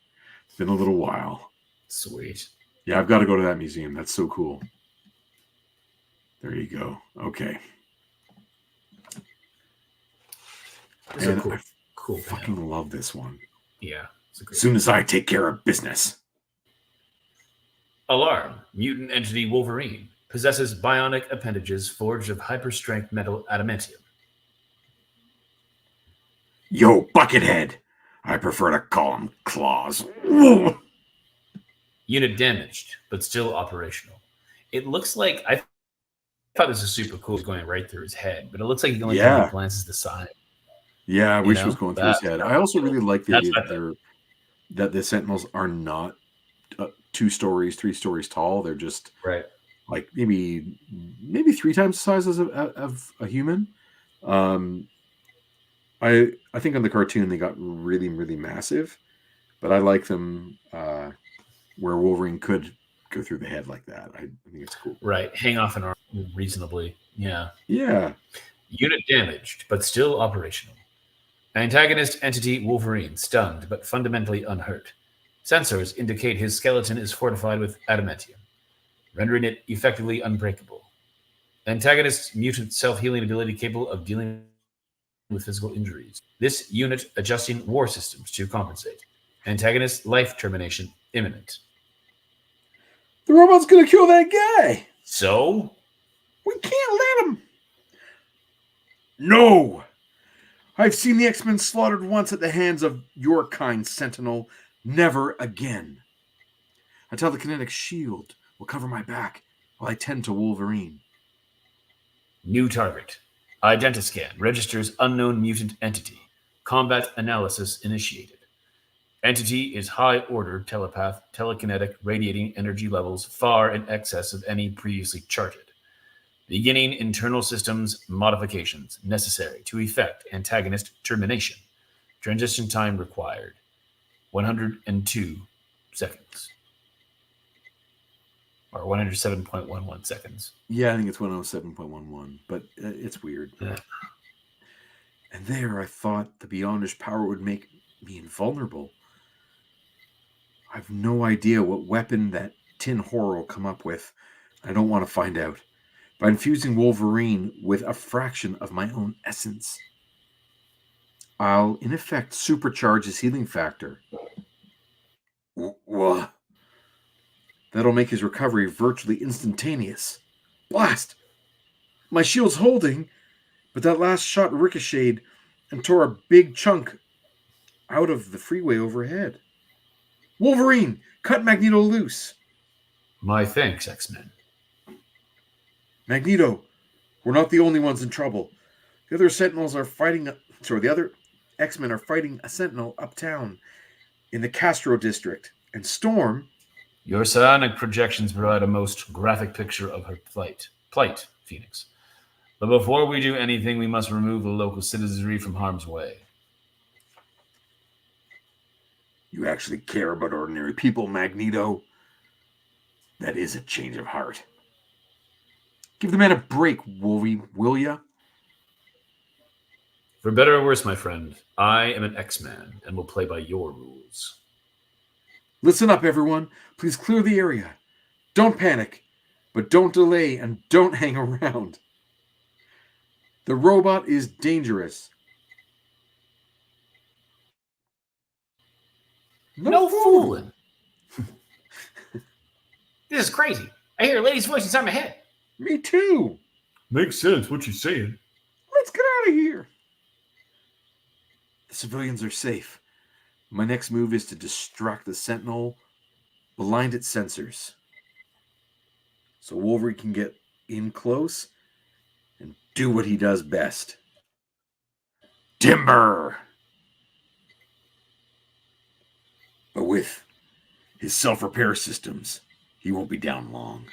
Speaker 1: It's been a little while.
Speaker 2: Sweet.
Speaker 1: Yeah, I've got to go to that museum. That's so cool. There you go. Okay.
Speaker 2: That's
Speaker 1: And
Speaker 2: a cool
Speaker 1: I fucking love this one.
Speaker 2: Yeah.
Speaker 1: As soon as I take care of business.
Speaker 2: Alarm. Mutant entity Wolverine possesses bionic appendages forged of hyper-strength metal adamantium.
Speaker 1: Yo, Buckethead. I prefer to call him Claws.
Speaker 2: Unit damaged, but still operational. It looks like, I thought this was super cool, going right through his head, but it looks like the only thing he glances is the side.
Speaker 1: Yeah, I wish it was going through his head. I also really like the idea that the Sentinels are not 2 stories, 3 stories tall. They're just like maybe 3 times the size of a human. I think on the cartoon they got really, really massive, but I like them where Wolverine could go through the head like that. I think it's cool.
Speaker 2: Right, hang off an arm reasonably. Yeah.
Speaker 1: Yeah.
Speaker 2: Unit damaged, but still operational. Antagonist entity Wolverine stunned, but fundamentally unhurt. Sensors indicate his skeleton is fortified with adamantium, rendering it effectively unbreakable. Antagonist's mutant self-healing ability capable of dealing with physical injuries. This unit adjusting war systems to compensate. Antagonist life termination imminent.
Speaker 1: The robot's gonna kill that guy.
Speaker 2: So?
Speaker 1: We can't let him. No. I've seen the X-Men slaughtered once at the hands of your kind, Sentinel. Never again. Until the kinetic shield will cover my back while I tend to Wolverine.
Speaker 2: New target. Identiscan registers unknown mutant entity. Combat analysis initiated. Entity is high-order telepath, telekinetic, radiating energy levels far in excess of any previously charted. Beginning internal systems modifications necessary to effect antagonist termination. Transition time required. 102 seconds. Or 107.11 seconds.
Speaker 1: Yeah, I think it's 107.11, but it's weird.
Speaker 2: Yeah.
Speaker 1: And there I thought the Beyondish power would make me invulnerable. I've no idea what weapon that tin horror will come up with. I don't want to find out. By infusing Wolverine with a fraction of my own essence, I'll in effect supercharge his healing factor. That'll make his recovery virtually instantaneous. Blast! My shield's holding, but that last shot ricocheted and tore a big chunk out of the freeway overhead. Wolverine, cut Magneto loose.
Speaker 2: My thanks, X-Men.
Speaker 1: Magneto, we're not the only ones in trouble. The other Sentinels are fighting. The other X-Men are fighting a Sentinel uptown in the Castro district. And Storm.
Speaker 2: Your psionic projections provide a most graphic picture of her plight, Phoenix. But before we do anything, we must remove the local citizenry from harm's way.
Speaker 1: You actually care about ordinary people, Magneto? That is a change of heart. Give the man a break, Wolverine, will ya?
Speaker 2: For better or worse, my friend, I am an X-Man and will play by your rules.
Speaker 1: Listen up, everyone. Please clear the area. Don't panic, but don't delay and don't hang around. The robot is dangerous.
Speaker 2: No fooling. This is crazy. I hear a lady's voice inside my head.
Speaker 1: Me too.
Speaker 2: Makes sense what you're saying.
Speaker 1: Let's get out of here. The civilians are safe. My next move is to distract the Sentinel, blind its sensors, so Wolverine can get in close and do what he does best. Timber! But with his self-repair systems, he won't be down long.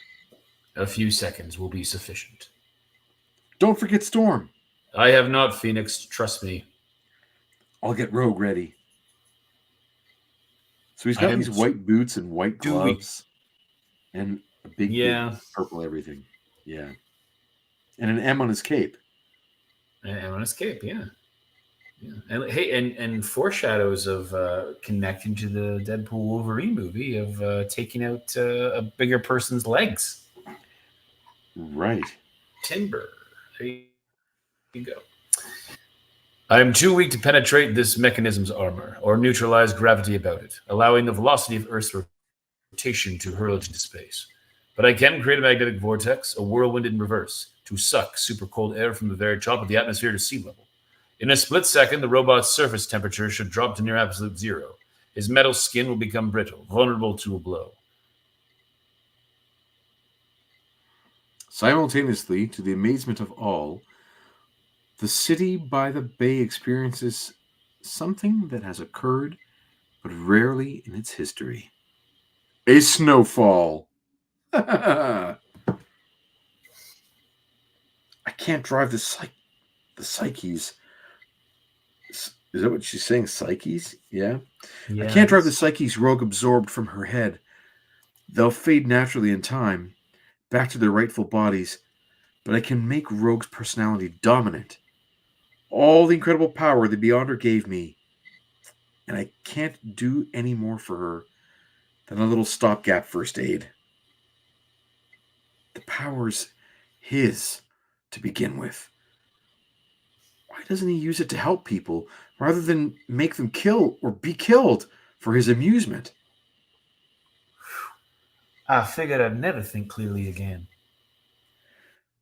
Speaker 2: A few seconds will be sufficient.
Speaker 1: Don't forget Storm.
Speaker 2: I have not, Phoenix. Trust me.
Speaker 1: I'll get Rogue ready. So he's got these white boots and white gloves and a big purple everything. Yeah. And an M on his cape.
Speaker 2: An M on his cape, yeah. And hey, and foreshadows of connecting to the Deadpool Wolverine movie of taking out a bigger person's legs.
Speaker 1: Right.
Speaker 2: Timber. There you go. I am too weak to penetrate this mechanism's armor or neutralize gravity about it, allowing the velocity of Earth's rotation to hurl it into space. But I can create a magnetic vortex, a whirlwind in reverse, to suck super cold air from the very top of the atmosphere to sea level. In a split second, the robot's surface temperature should drop to near absolute zero. His metal skin will become brittle, vulnerable to a blow.
Speaker 1: Simultaneously, to the amazement of all, the city by the bay experiences something that has occurred, but rarely in its history. A snowfall. I can't drive the Psyches. Is that what she's saying? Psyches? Yeah. Yes. I can't drive the Psyches Rogue absorbed from her head. They'll fade naturally in time, back to their rightful bodies, but I can make Rogue's personality dominant. All the incredible power the Beyonder gave me, and I can't do any more for her than a little stopgap first aid. The power's his to begin with. Why doesn't he use it to help people rather than make them kill or be killed for his amusement?
Speaker 2: I figured I'd never think clearly again.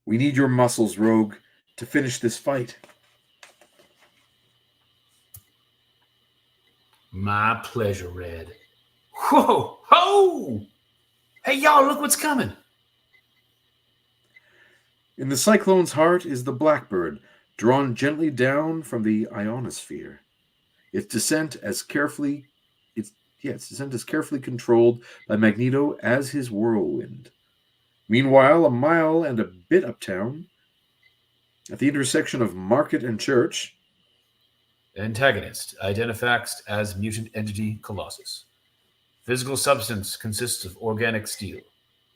Speaker 1: We need your muscles, Rogue, to finish this fight.
Speaker 2: My pleasure, Red. Whoa! Ho! Hey, y'all, look what's coming.
Speaker 1: In the cyclone's heart is the blackbird, drawn gently down from the ionosphere. Its descent as carefully controlled by Magneto as his whirlwind. Meanwhile, a mile and a bit uptown, at the intersection of Market and Church,
Speaker 2: Antagonist, identifaxed as mutant entity Colossus. Physical substance consists of organic steel.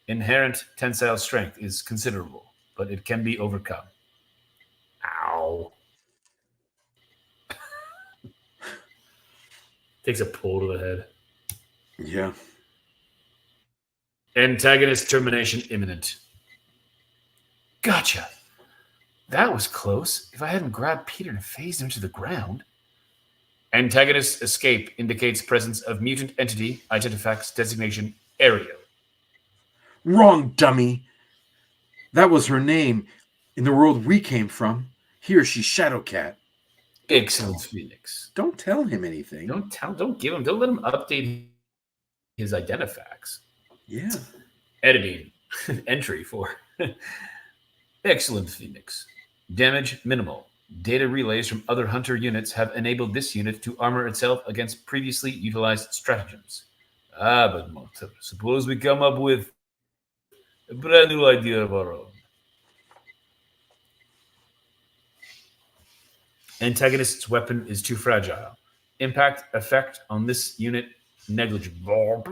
Speaker 2: Inherent tensile strength is considerable, but it can be overcome. Ow. Takes a pull to the head.
Speaker 1: Yeah.
Speaker 2: Antagonist termination imminent. Gotcha. That was close. If I hadn't grabbed Peter and phased him to the ground. Antagonist escape indicates presence of mutant entity, identifax designation Ariel.
Speaker 1: Wrong, dummy. That was her name in the world we came from. Here she's Shadowcat.
Speaker 2: Excellent, Phoenix.
Speaker 1: Don't tell him anything.
Speaker 2: Don't let him update his identifax.
Speaker 1: Yeah.
Speaker 2: Editing. Entry for Excellent, Phoenix. Damage minimal. Data relays from other Hunter units have enabled this unit to armor itself against previously utilized stratagems. But Monter, suppose we come up with a brand new idea of our own. Antagonist's weapon is too fragile. Impact effect on this unit negligible.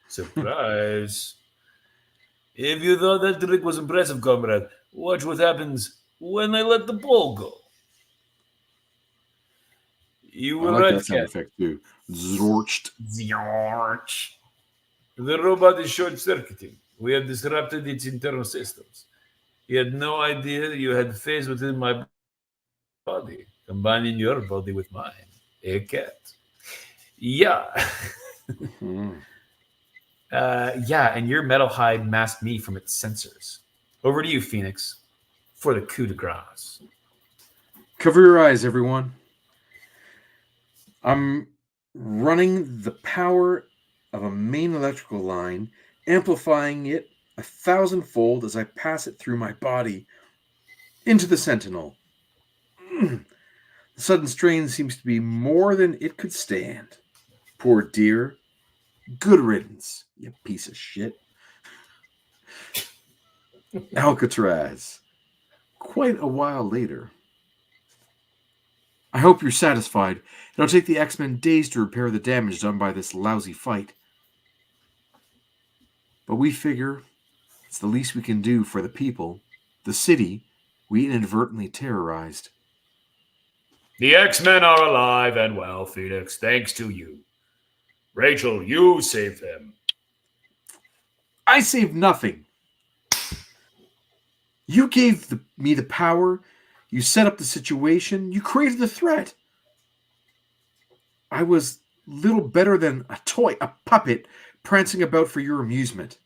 Speaker 2: Surprise. If you thought that trick was impressive, comrade, watch what happens when I let the ball go. You were right,
Speaker 1: that sound effect too. Zorched.
Speaker 2: Zorch. The robot is short-circuiting. We have disrupted its internal systems. You had no idea you had phase within my body, combining your body with mine. A cat. Yeah. And your metal hide masked me from its sensors. Over to you, Phoenix, for the coup de grace.
Speaker 1: Cover your eyes, everyone. I'm running the power of a main electrical line, amplifying it 1,000-fold as I pass it through my body into the Sentinel. The sudden strain seems to be more than it could stand. Poor dear. Good riddance, you piece of shit. Alcatraz. Quite a while later. I hope you're satisfied. It'll take the X-Men days to repair the damage done by this lousy fight. But we figure it's the least we can do for the people, the city we inadvertently terrorized.
Speaker 2: The X-Men are alive and well, Phoenix, thanks to you. Rachel, you saved them.
Speaker 1: I saved nothing. You gave me the power. You set up the situation. You created the threat. I was little better than a toy, a puppet, prancing about for your amusement.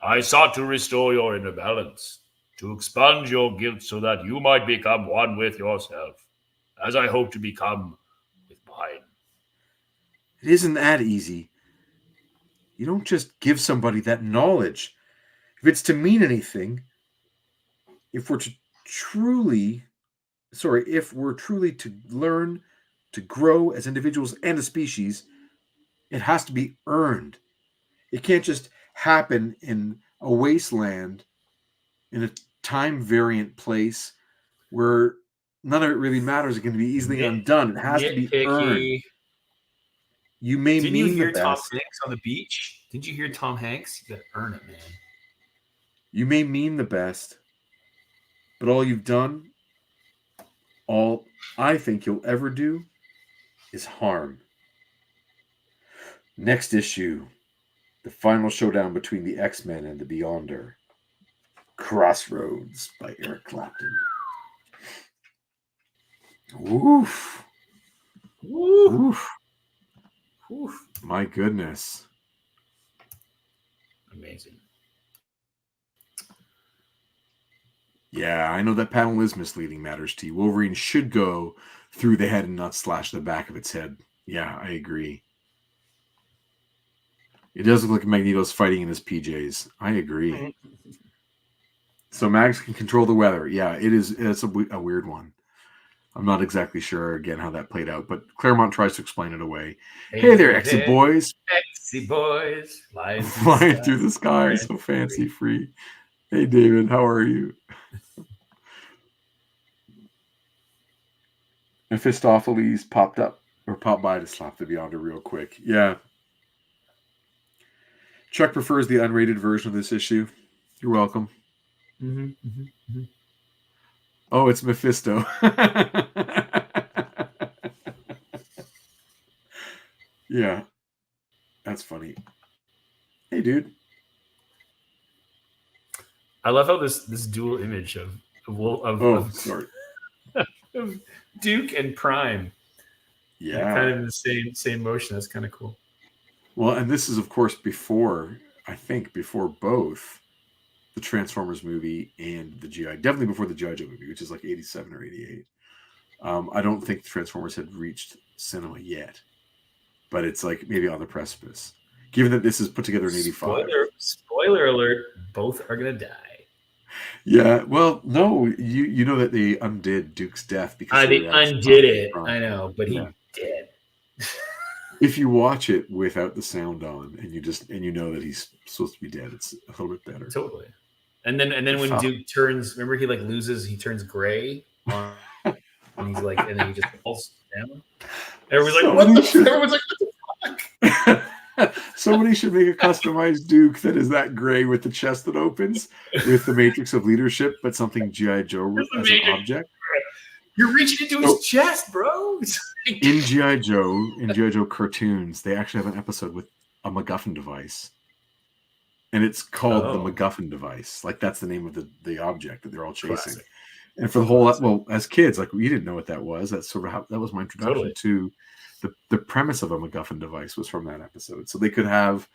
Speaker 2: I sought to restore your inner balance, to expunge your guilt so that you might become one with yourself, as I hope to become with mine.
Speaker 1: It isn't that easy. You don't just give somebody that knowledge. If it's to mean anything, if we're truly to learn, to grow as individuals and a species, it has to be earned. It can't just happen in a wasteland, in a time variant place where none of it really matters. It can be easily undone. It has to be earned. You may
Speaker 2: Didn't
Speaker 1: mean
Speaker 2: you hear
Speaker 1: the
Speaker 2: Tom
Speaker 1: best.
Speaker 2: Hanks on the beach? Didn't you hear Tom Hanks? You gotta earn it, man.
Speaker 1: You may mean the best, but all you've done, all I think you'll ever do, is harm. Next issue, the final showdown between the X-Men and the Beyonder. Crossroads by Eric Clapton. Woof. Woof.
Speaker 2: Woof.
Speaker 1: My goodness.
Speaker 2: Amazing.
Speaker 1: Yeah, I know that panel is misleading matters to you. Wolverine should go through the head and not slash the back of its head. Yeah, I agree. It does look like Magneto's fighting in his PJs. I agree. So Mags can control the weather. Yeah, it is. It's a weird one. I'm not exactly sure, again, how that played out, but Claremont tries to explain it away. Hey there, Exit Boys.
Speaker 2: Exit Boys.
Speaker 1: Flying through the sky, so fancy free. Hey, David, how are you? Mephistopheles popped by to slap the Beyonder real quick. Yeah. Chuck prefers the unrated version of this issue. You're welcome. Oh, it's Mephisto. Yeah. That's funny. Hey, dude.
Speaker 2: I love how this dual image of Duke and Prime.
Speaker 1: Yeah.
Speaker 2: Kind of in the same motion. That's kind of cool.
Speaker 1: Well, and this is, of course, before both the Transformers movie and the G.I. Definitely before the G.I. Joe movie, which is like 87 or 88. I don't think the Transformers had reached cinema yet, but it's like maybe on the precipice. Given that this is put together in 85.
Speaker 2: Spoiler alert, both are going to die.
Speaker 1: Yeah, well, no, you know that they undid Duke's death because
Speaker 2: they undid it. I know, but he did.
Speaker 1: If you watch it without the sound on and you know that he's supposed to be dead, it's a little bit better.
Speaker 2: Totally. And then when Duke turns, remember he turns gray on, and he's like, and then he just falls down. Everyone's like, what the fuck?
Speaker 1: Somebody should make a customized Duke that is that gray with the chest that opens with the matrix of leadership, but something G.I. Joe as an object.
Speaker 2: You're reaching into his chest, bro.
Speaker 1: In G.I. Joe cartoons, they actually have an episode with a MacGuffin device. And it's called the MacGuffin device. Like, that's the name of the object that they're all chasing. Classic. And for the whole, well, as kids, like, we didn't know what that was. That's sort of how, that was my introduction to the premise of a MacGuffin device was from that episode. So they could have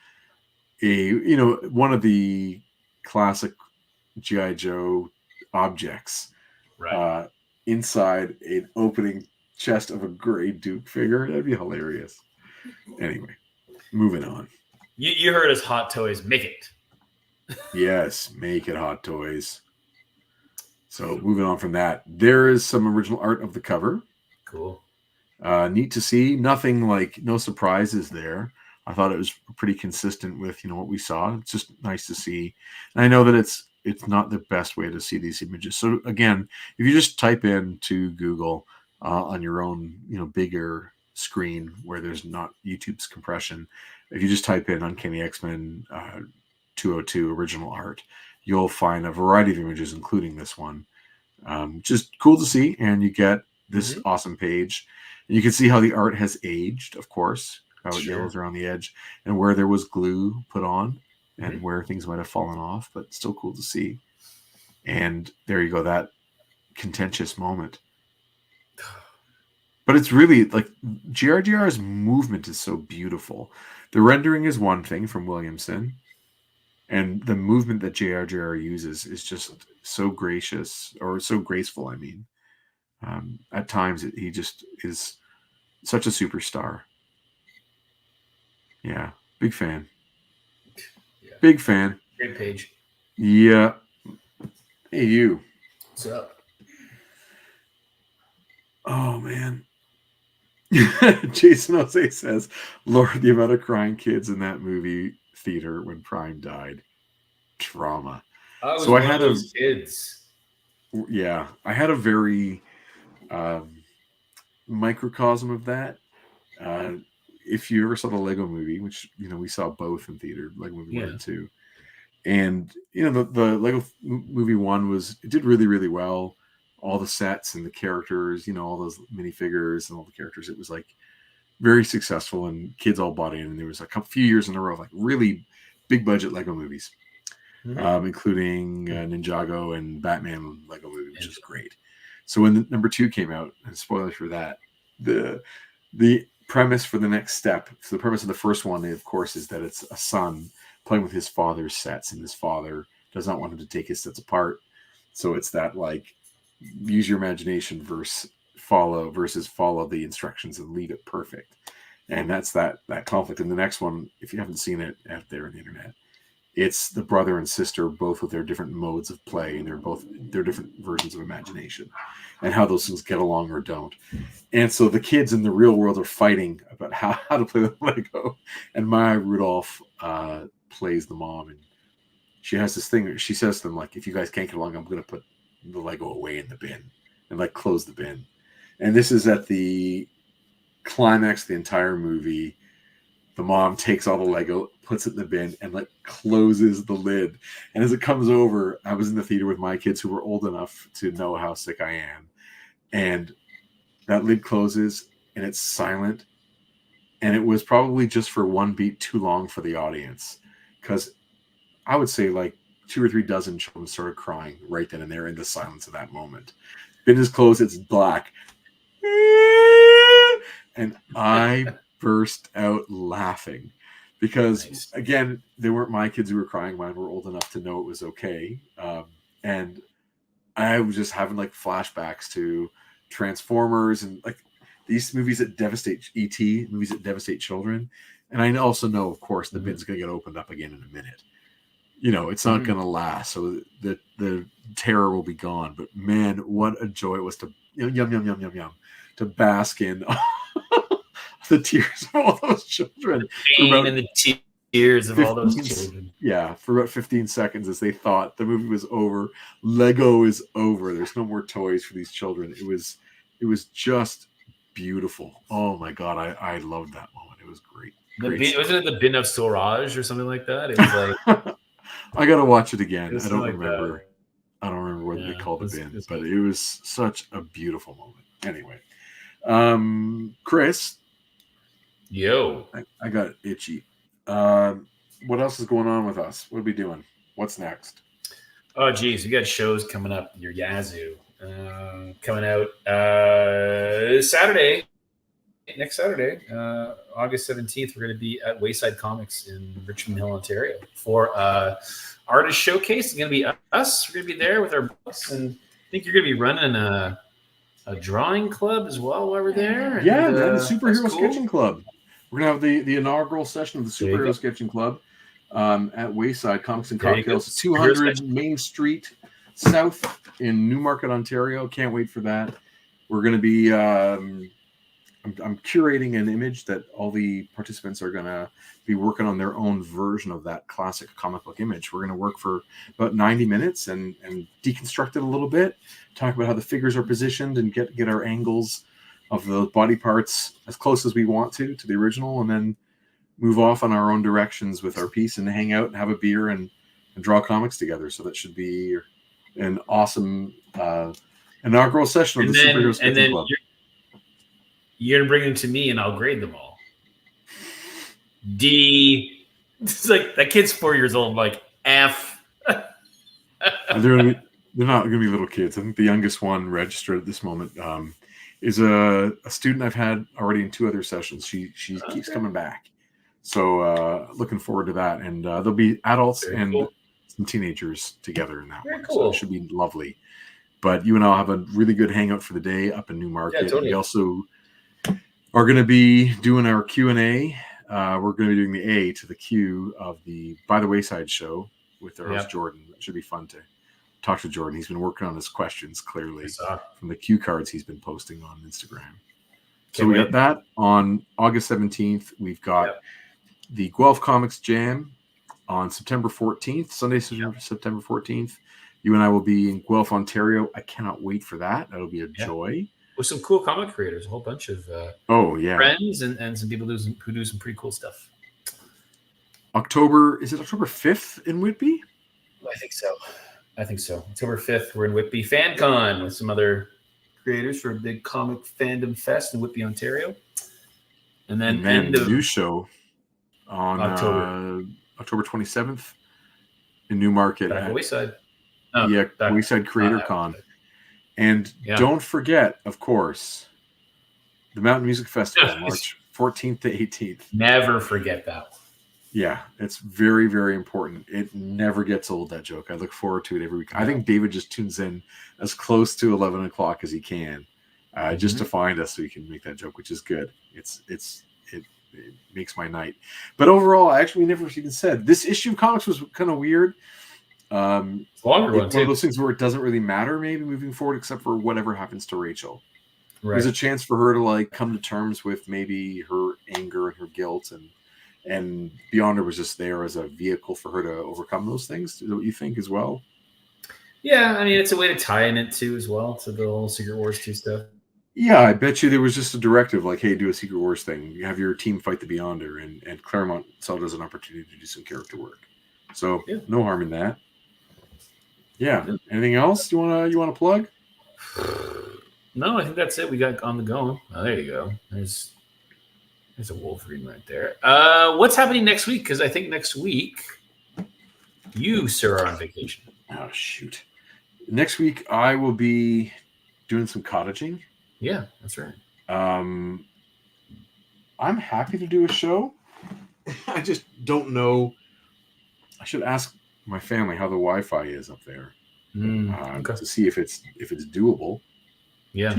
Speaker 1: one of the classic G.I. Joe objects inside an opening chest of a gray Duke figure. That'd be hilarious. Anyway, moving on.
Speaker 2: You heard us, Hot Toys. Make it.
Speaker 1: Yes, make it, Hot Toys. So moving on from that, there is some original art of the cover.
Speaker 2: Cool.
Speaker 1: Neat to see. Nothing no surprises there. I thought it was pretty consistent with what we saw. It's just nice to see. And I know that it's not the best way to see these images. So again, if you just type into Google on your own bigger screen where there's not YouTube's compression, if you just type in Uncanny X-Men 202 original art, you'll find a variety of images, including this one. Just cool to see, and you get this awesome page. And you can see how the art has aged, of course, how it yellows around the edge, and where there was glue put on, and where things might have fallen off, but still cool to see. And there you go, that contentious moment. But it's really like GRGR's movement is so beautiful. The rendering is one thing from Williamson, and the movement that GRGR uses is just so gracious, or so graceful, I mean. At times, he just is such a superstar. Yeah, big fan.
Speaker 2: Yeah.
Speaker 1: Big fan.
Speaker 2: Great page.
Speaker 1: Yeah. Hey, you.
Speaker 2: What's up?
Speaker 1: Oh, man. Jason Jose says, Lord, the amount of crying kids in that movie theater when Prime died. Trauma.
Speaker 2: So I had those kids.
Speaker 1: Yeah, I had a very microcosm of that. If you ever saw the Lego movie, which we saw both in theater, Lego movie 1 and 2, and the Lego movie 1 did really, really well. All the sets and the characters, all those minifigures and all the characters, it was like very successful, and kids all bought in. And there was a few years in a row of like really big budget Lego movies, including Ninjago and Batman Lego movie, which is great. So when the number 2 came out, and spoilers for that, the premise for the next step, so the premise of the first one, of course, is that it's a son playing with his father's sets, and his father does not want him to take his sets apart. So it's that like use your imagination versus follow the instructions and leave it perfect. And that's that conflict. And the next one, if you haven't seen it out there on the internet, it's the brother and sister, both with their different modes of play, and they're different versions of imagination, and how those things get along or don't. And so the kids in the real world are fighting about how to play with Lego. And Maya Rudolph plays the mom, and she has this thing. She says to them, like, if you guys can't get along, I'm going to put the Lego away in the bin and like close the bin. And this is at the climax of the entire movie. The mom takes all the Lego, puts it in the bin, and like closes the lid. And as it comes over, I was in the theater with my kids who were old enough to know how sick I am. And that lid closes and it's silent. And it was probably just for one beat too long for the audience. Because I would say like 2 or 3 dozen children started crying right then and there in the silence of that moment. Bin is closed, it's black. And I burst out laughing because, again, they weren't my kids who were crying. Mine were old enough to know it was okay. And I was just having like flashbacks to Transformers and like these movies that devastate E.T., movies that devastate children. And I also know, of course, the bin's going to get opened up again in a minute. You know, it's not going to last. So the terror will be gone. But man, what a joy it was to yum, to bask in the tears of all those children.
Speaker 2: The pain and the tears of all those children.
Speaker 1: Yeah, for about 15 seconds as they thought the movie was over. Lego is over. There's no more toys for these children. It was just beautiful. Oh my God, I loved that moment. It was great.
Speaker 2: Wasn't it the bin of Storage or something like that? It was like
Speaker 1: I gotta watch it again. I don't
Speaker 2: like
Speaker 1: remember.
Speaker 2: That.
Speaker 1: I don't remember what they called the bin, but
Speaker 2: good.
Speaker 1: it was such a beautiful moment. Anyway, Chris.
Speaker 2: Yo.
Speaker 1: I got itchy. What else is going on with us? What are we doing? What's next?
Speaker 2: Oh, geez. We got shows coming up. Your Yazoo coming out Saturday. Next Saturday, August 17th, we're going to be at Wayside Comics in Richmond Hill, Ontario for artist showcase. It's going to be us. We're going to be there with our books, and I think you're going to be running a drawing club as well while we're there.
Speaker 1: Yeah,
Speaker 2: and,
Speaker 1: man, the Superhero Sketching Club. We're going to have the inaugural session of the Superhero Sketching Club at Wayside Comics and Cocktails, 200 Main Street South in Newmarket, Ontario. Can't wait for that. We're going to be... I'm curating an image that all the participants are going to be working on their own version of that classic comic book image. We're going to work for about 90 minutes and deconstruct it a little bit, talk about how the figures are positioned and get our angles of the body parts as close as we want to the original, and then move off on our own directions with our piece and hang out and have a beer and draw comics together. So that should be an awesome inaugural session of the Superhero Sketching Club.
Speaker 2: You're going to bring them to me and I'll grade them all. D. It's like that kid's 4 years old. I'm like, F.
Speaker 1: They're not going to be little kids. I think the youngest one registered at this moment is a student I've had already in 2 other sessions. She keeps coming back. So looking forward to that. And there'll be adults some teenagers together in that one.
Speaker 2: Cool.
Speaker 1: So it should be lovely. But you and I'll have a really good hangout for the day up in Newmarket. Yeah, totally. We also are going to be doing our Q&A. We're going to be doing the A to the Q of the By the Wayside show with our host Jordan. That should be fun to talk to Jordan. He's been working on his questions clearly from the cue cards he's been posting on Instagram. So we got that on August 17th. We've got the Guelph Comics Jam on September 14th, Sunday, September 14th. You and I will be in Guelph, Ontario. I cannot wait for that. That'll be a joy. With
Speaker 2: some cool comic creators, a whole bunch of friends and some people who do some pretty cool stuff.
Speaker 1: Is it October 5th in Whitby?
Speaker 2: I think so. October 5th, we're in Whitby FanCon with some other creators for a big comic fandom fest in Whitby, Ontario. And then
Speaker 1: the new show on October 27th in Newmarket
Speaker 2: at Wayside.
Speaker 1: Wayside Creator Con. And don't forget, of course, the Mountain Music Festival, March 14th to 18th.
Speaker 2: Never forget that.
Speaker 1: Yeah, it's very, very important. It never gets old, that joke. I look forward to it every week. I think David just tunes in as close to 11 o'clock as he can, just to find us so he can make that joke, which is good. It makes my night. But overall, actually, we never even said this issue of comics was kind of weird.
Speaker 2: It's longer
Speaker 1: one of those things where it doesn't really matter maybe moving forward, except for whatever happens to Rachel. Right. There's a chance for her to like come to terms with maybe her anger and her guilt, and Beyonder was just there as a vehicle for her to overcome those things. Is that what you think as well?
Speaker 2: Yeah, I mean, it's a way to tie in it too as well to the whole Secret Wars 2 stuff.
Speaker 1: Yeah, I bet you there was just a directive like, hey, do a Secret Wars thing. You have your team fight the Beyonder, and Claremont saw it as an opportunity to do some character work. So no harm in that. Yeah. Anything else you wanna plug?
Speaker 2: No, I think that's it. We got on the go. Oh, there you go. There's a Wolverine right there. What's happening next week? Because I think next week you, sir, are on vacation.
Speaker 1: Oh shoot! Next week I will be doing some cottaging.
Speaker 2: Yeah, that's right.
Speaker 1: I'm happy to do a show. I just don't know. I should ask my family how the Wi-Fi is up there to see if it's doable.
Speaker 2: Yeah.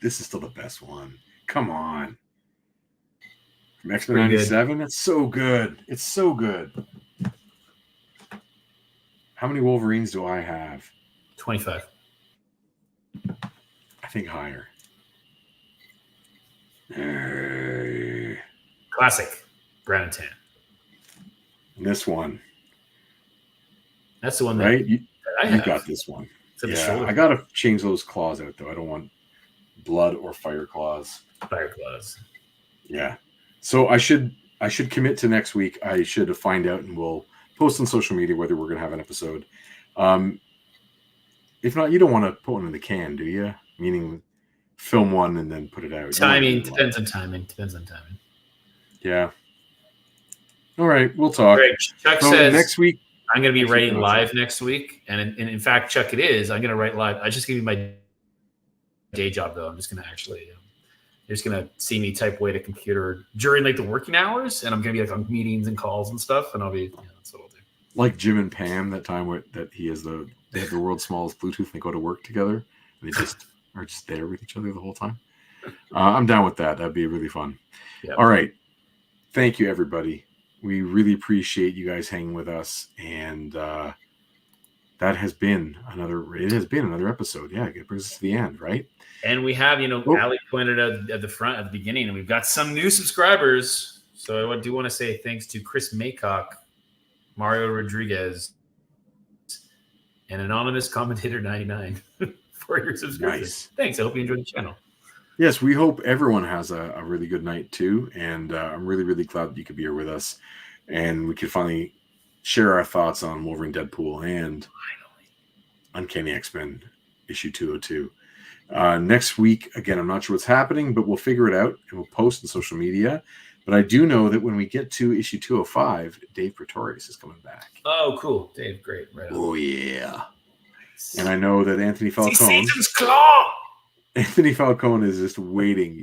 Speaker 1: This is still the best one. Come on. From X-Men 97? It's so good. It's so good. How many Wolverines do I have?
Speaker 2: 25.
Speaker 1: I think higher.
Speaker 2: Classic. Brown and tan.
Speaker 1: And this one.
Speaker 2: That's the one
Speaker 1: right? You got this one. Yeah, I got to change those claws out, though. I don't want blood or fire claws.
Speaker 2: Fire claws.
Speaker 1: Yeah. So I should commit to next week. I should find out, and we'll post on social media whether we're going to have an episode. If not, you don't want to put one in the can, do you? Meaning film one and then put it out.
Speaker 2: Timing. Depends on timing.
Speaker 1: Yeah. All right. We'll talk.
Speaker 2: Right. Chuck says
Speaker 1: next week.
Speaker 2: I'm going to be writing live next week. And in fact, Chuck, it is. I'm going to write live. I just give you my day job, though. I'm just going to actually, you're just going to see me type away at a computer during like the working hours. And I'm going to be like on meetings and calls and stuff. And I'll be, that's what I'll do.
Speaker 1: Like Jim and Pam, that time that they have the world's smallest Bluetooth and they go to work together. And they just are just there with each other the whole time. I'm down with that. That'd be really fun. Yep. All right. Thank you, everybody. We really appreciate you guys hanging with us, and that has been another episode. Yeah, it brings us to the end, right?
Speaker 2: And we have, Ali pointed out at the beginning, and we've got some new subscribers. So I do want to say thanks to Chris Maycock, Mario Rodriguez, and Anonymous Commentator 99 for your subscription. Nice. Thanks. I hope you enjoyed the channel.
Speaker 1: Yes, we hope everyone has a really good night too, and I'm really, really glad that you could be here with us, and we could finally share our thoughts on Wolverine, Deadpool, and Uncanny X-Men issue 202. Next week, again, I'm not sure what's happening, but we'll figure it out, and we'll post on social media. But I do know that when we get to issue 205, Dave Pretorius is coming back.
Speaker 2: Oh, cool. Dave, great. Right on.
Speaker 1: Oh, yeah. Nice. And I know that Anthony Falcone...
Speaker 2: Satan's claw!
Speaker 1: Anthony Falcone is just waiting.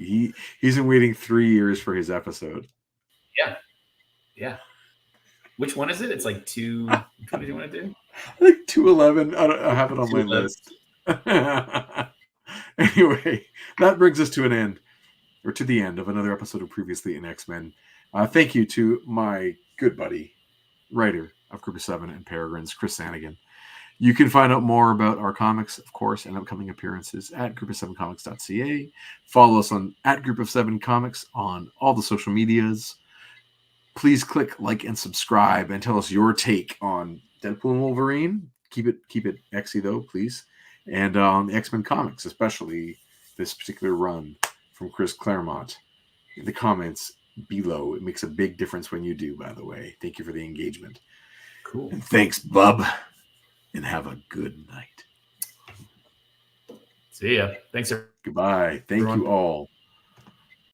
Speaker 1: He's been waiting 3 years for his episode.
Speaker 2: Yeah. Which one is it? It's like 2. What do you want to do?
Speaker 1: I think 211. I have it on my list. Anyway, that brings us to an end, or to the end of another episode of Previously in X-Men. Thank you to my good buddy, writer of Group of 7 and Peregrines, Chris Sanagan. You can find out more about our comics, of course, and upcoming appearances at group7comics.ca. Follow us on @group7comics on all the social medias. Please click like and subscribe and tell us your take on Deadpool and Wolverine. Keep it X-y though, please. And on the X-Men comics, especially this particular run from Chris Claremont. In the comments below. It makes a big difference when you do, by the way. Thank you for the engagement.
Speaker 2: Cool.
Speaker 1: And thanks, bub. And have a good night.
Speaker 2: See ya. Thanks, everyone.
Speaker 1: Goodbye. Thank you all.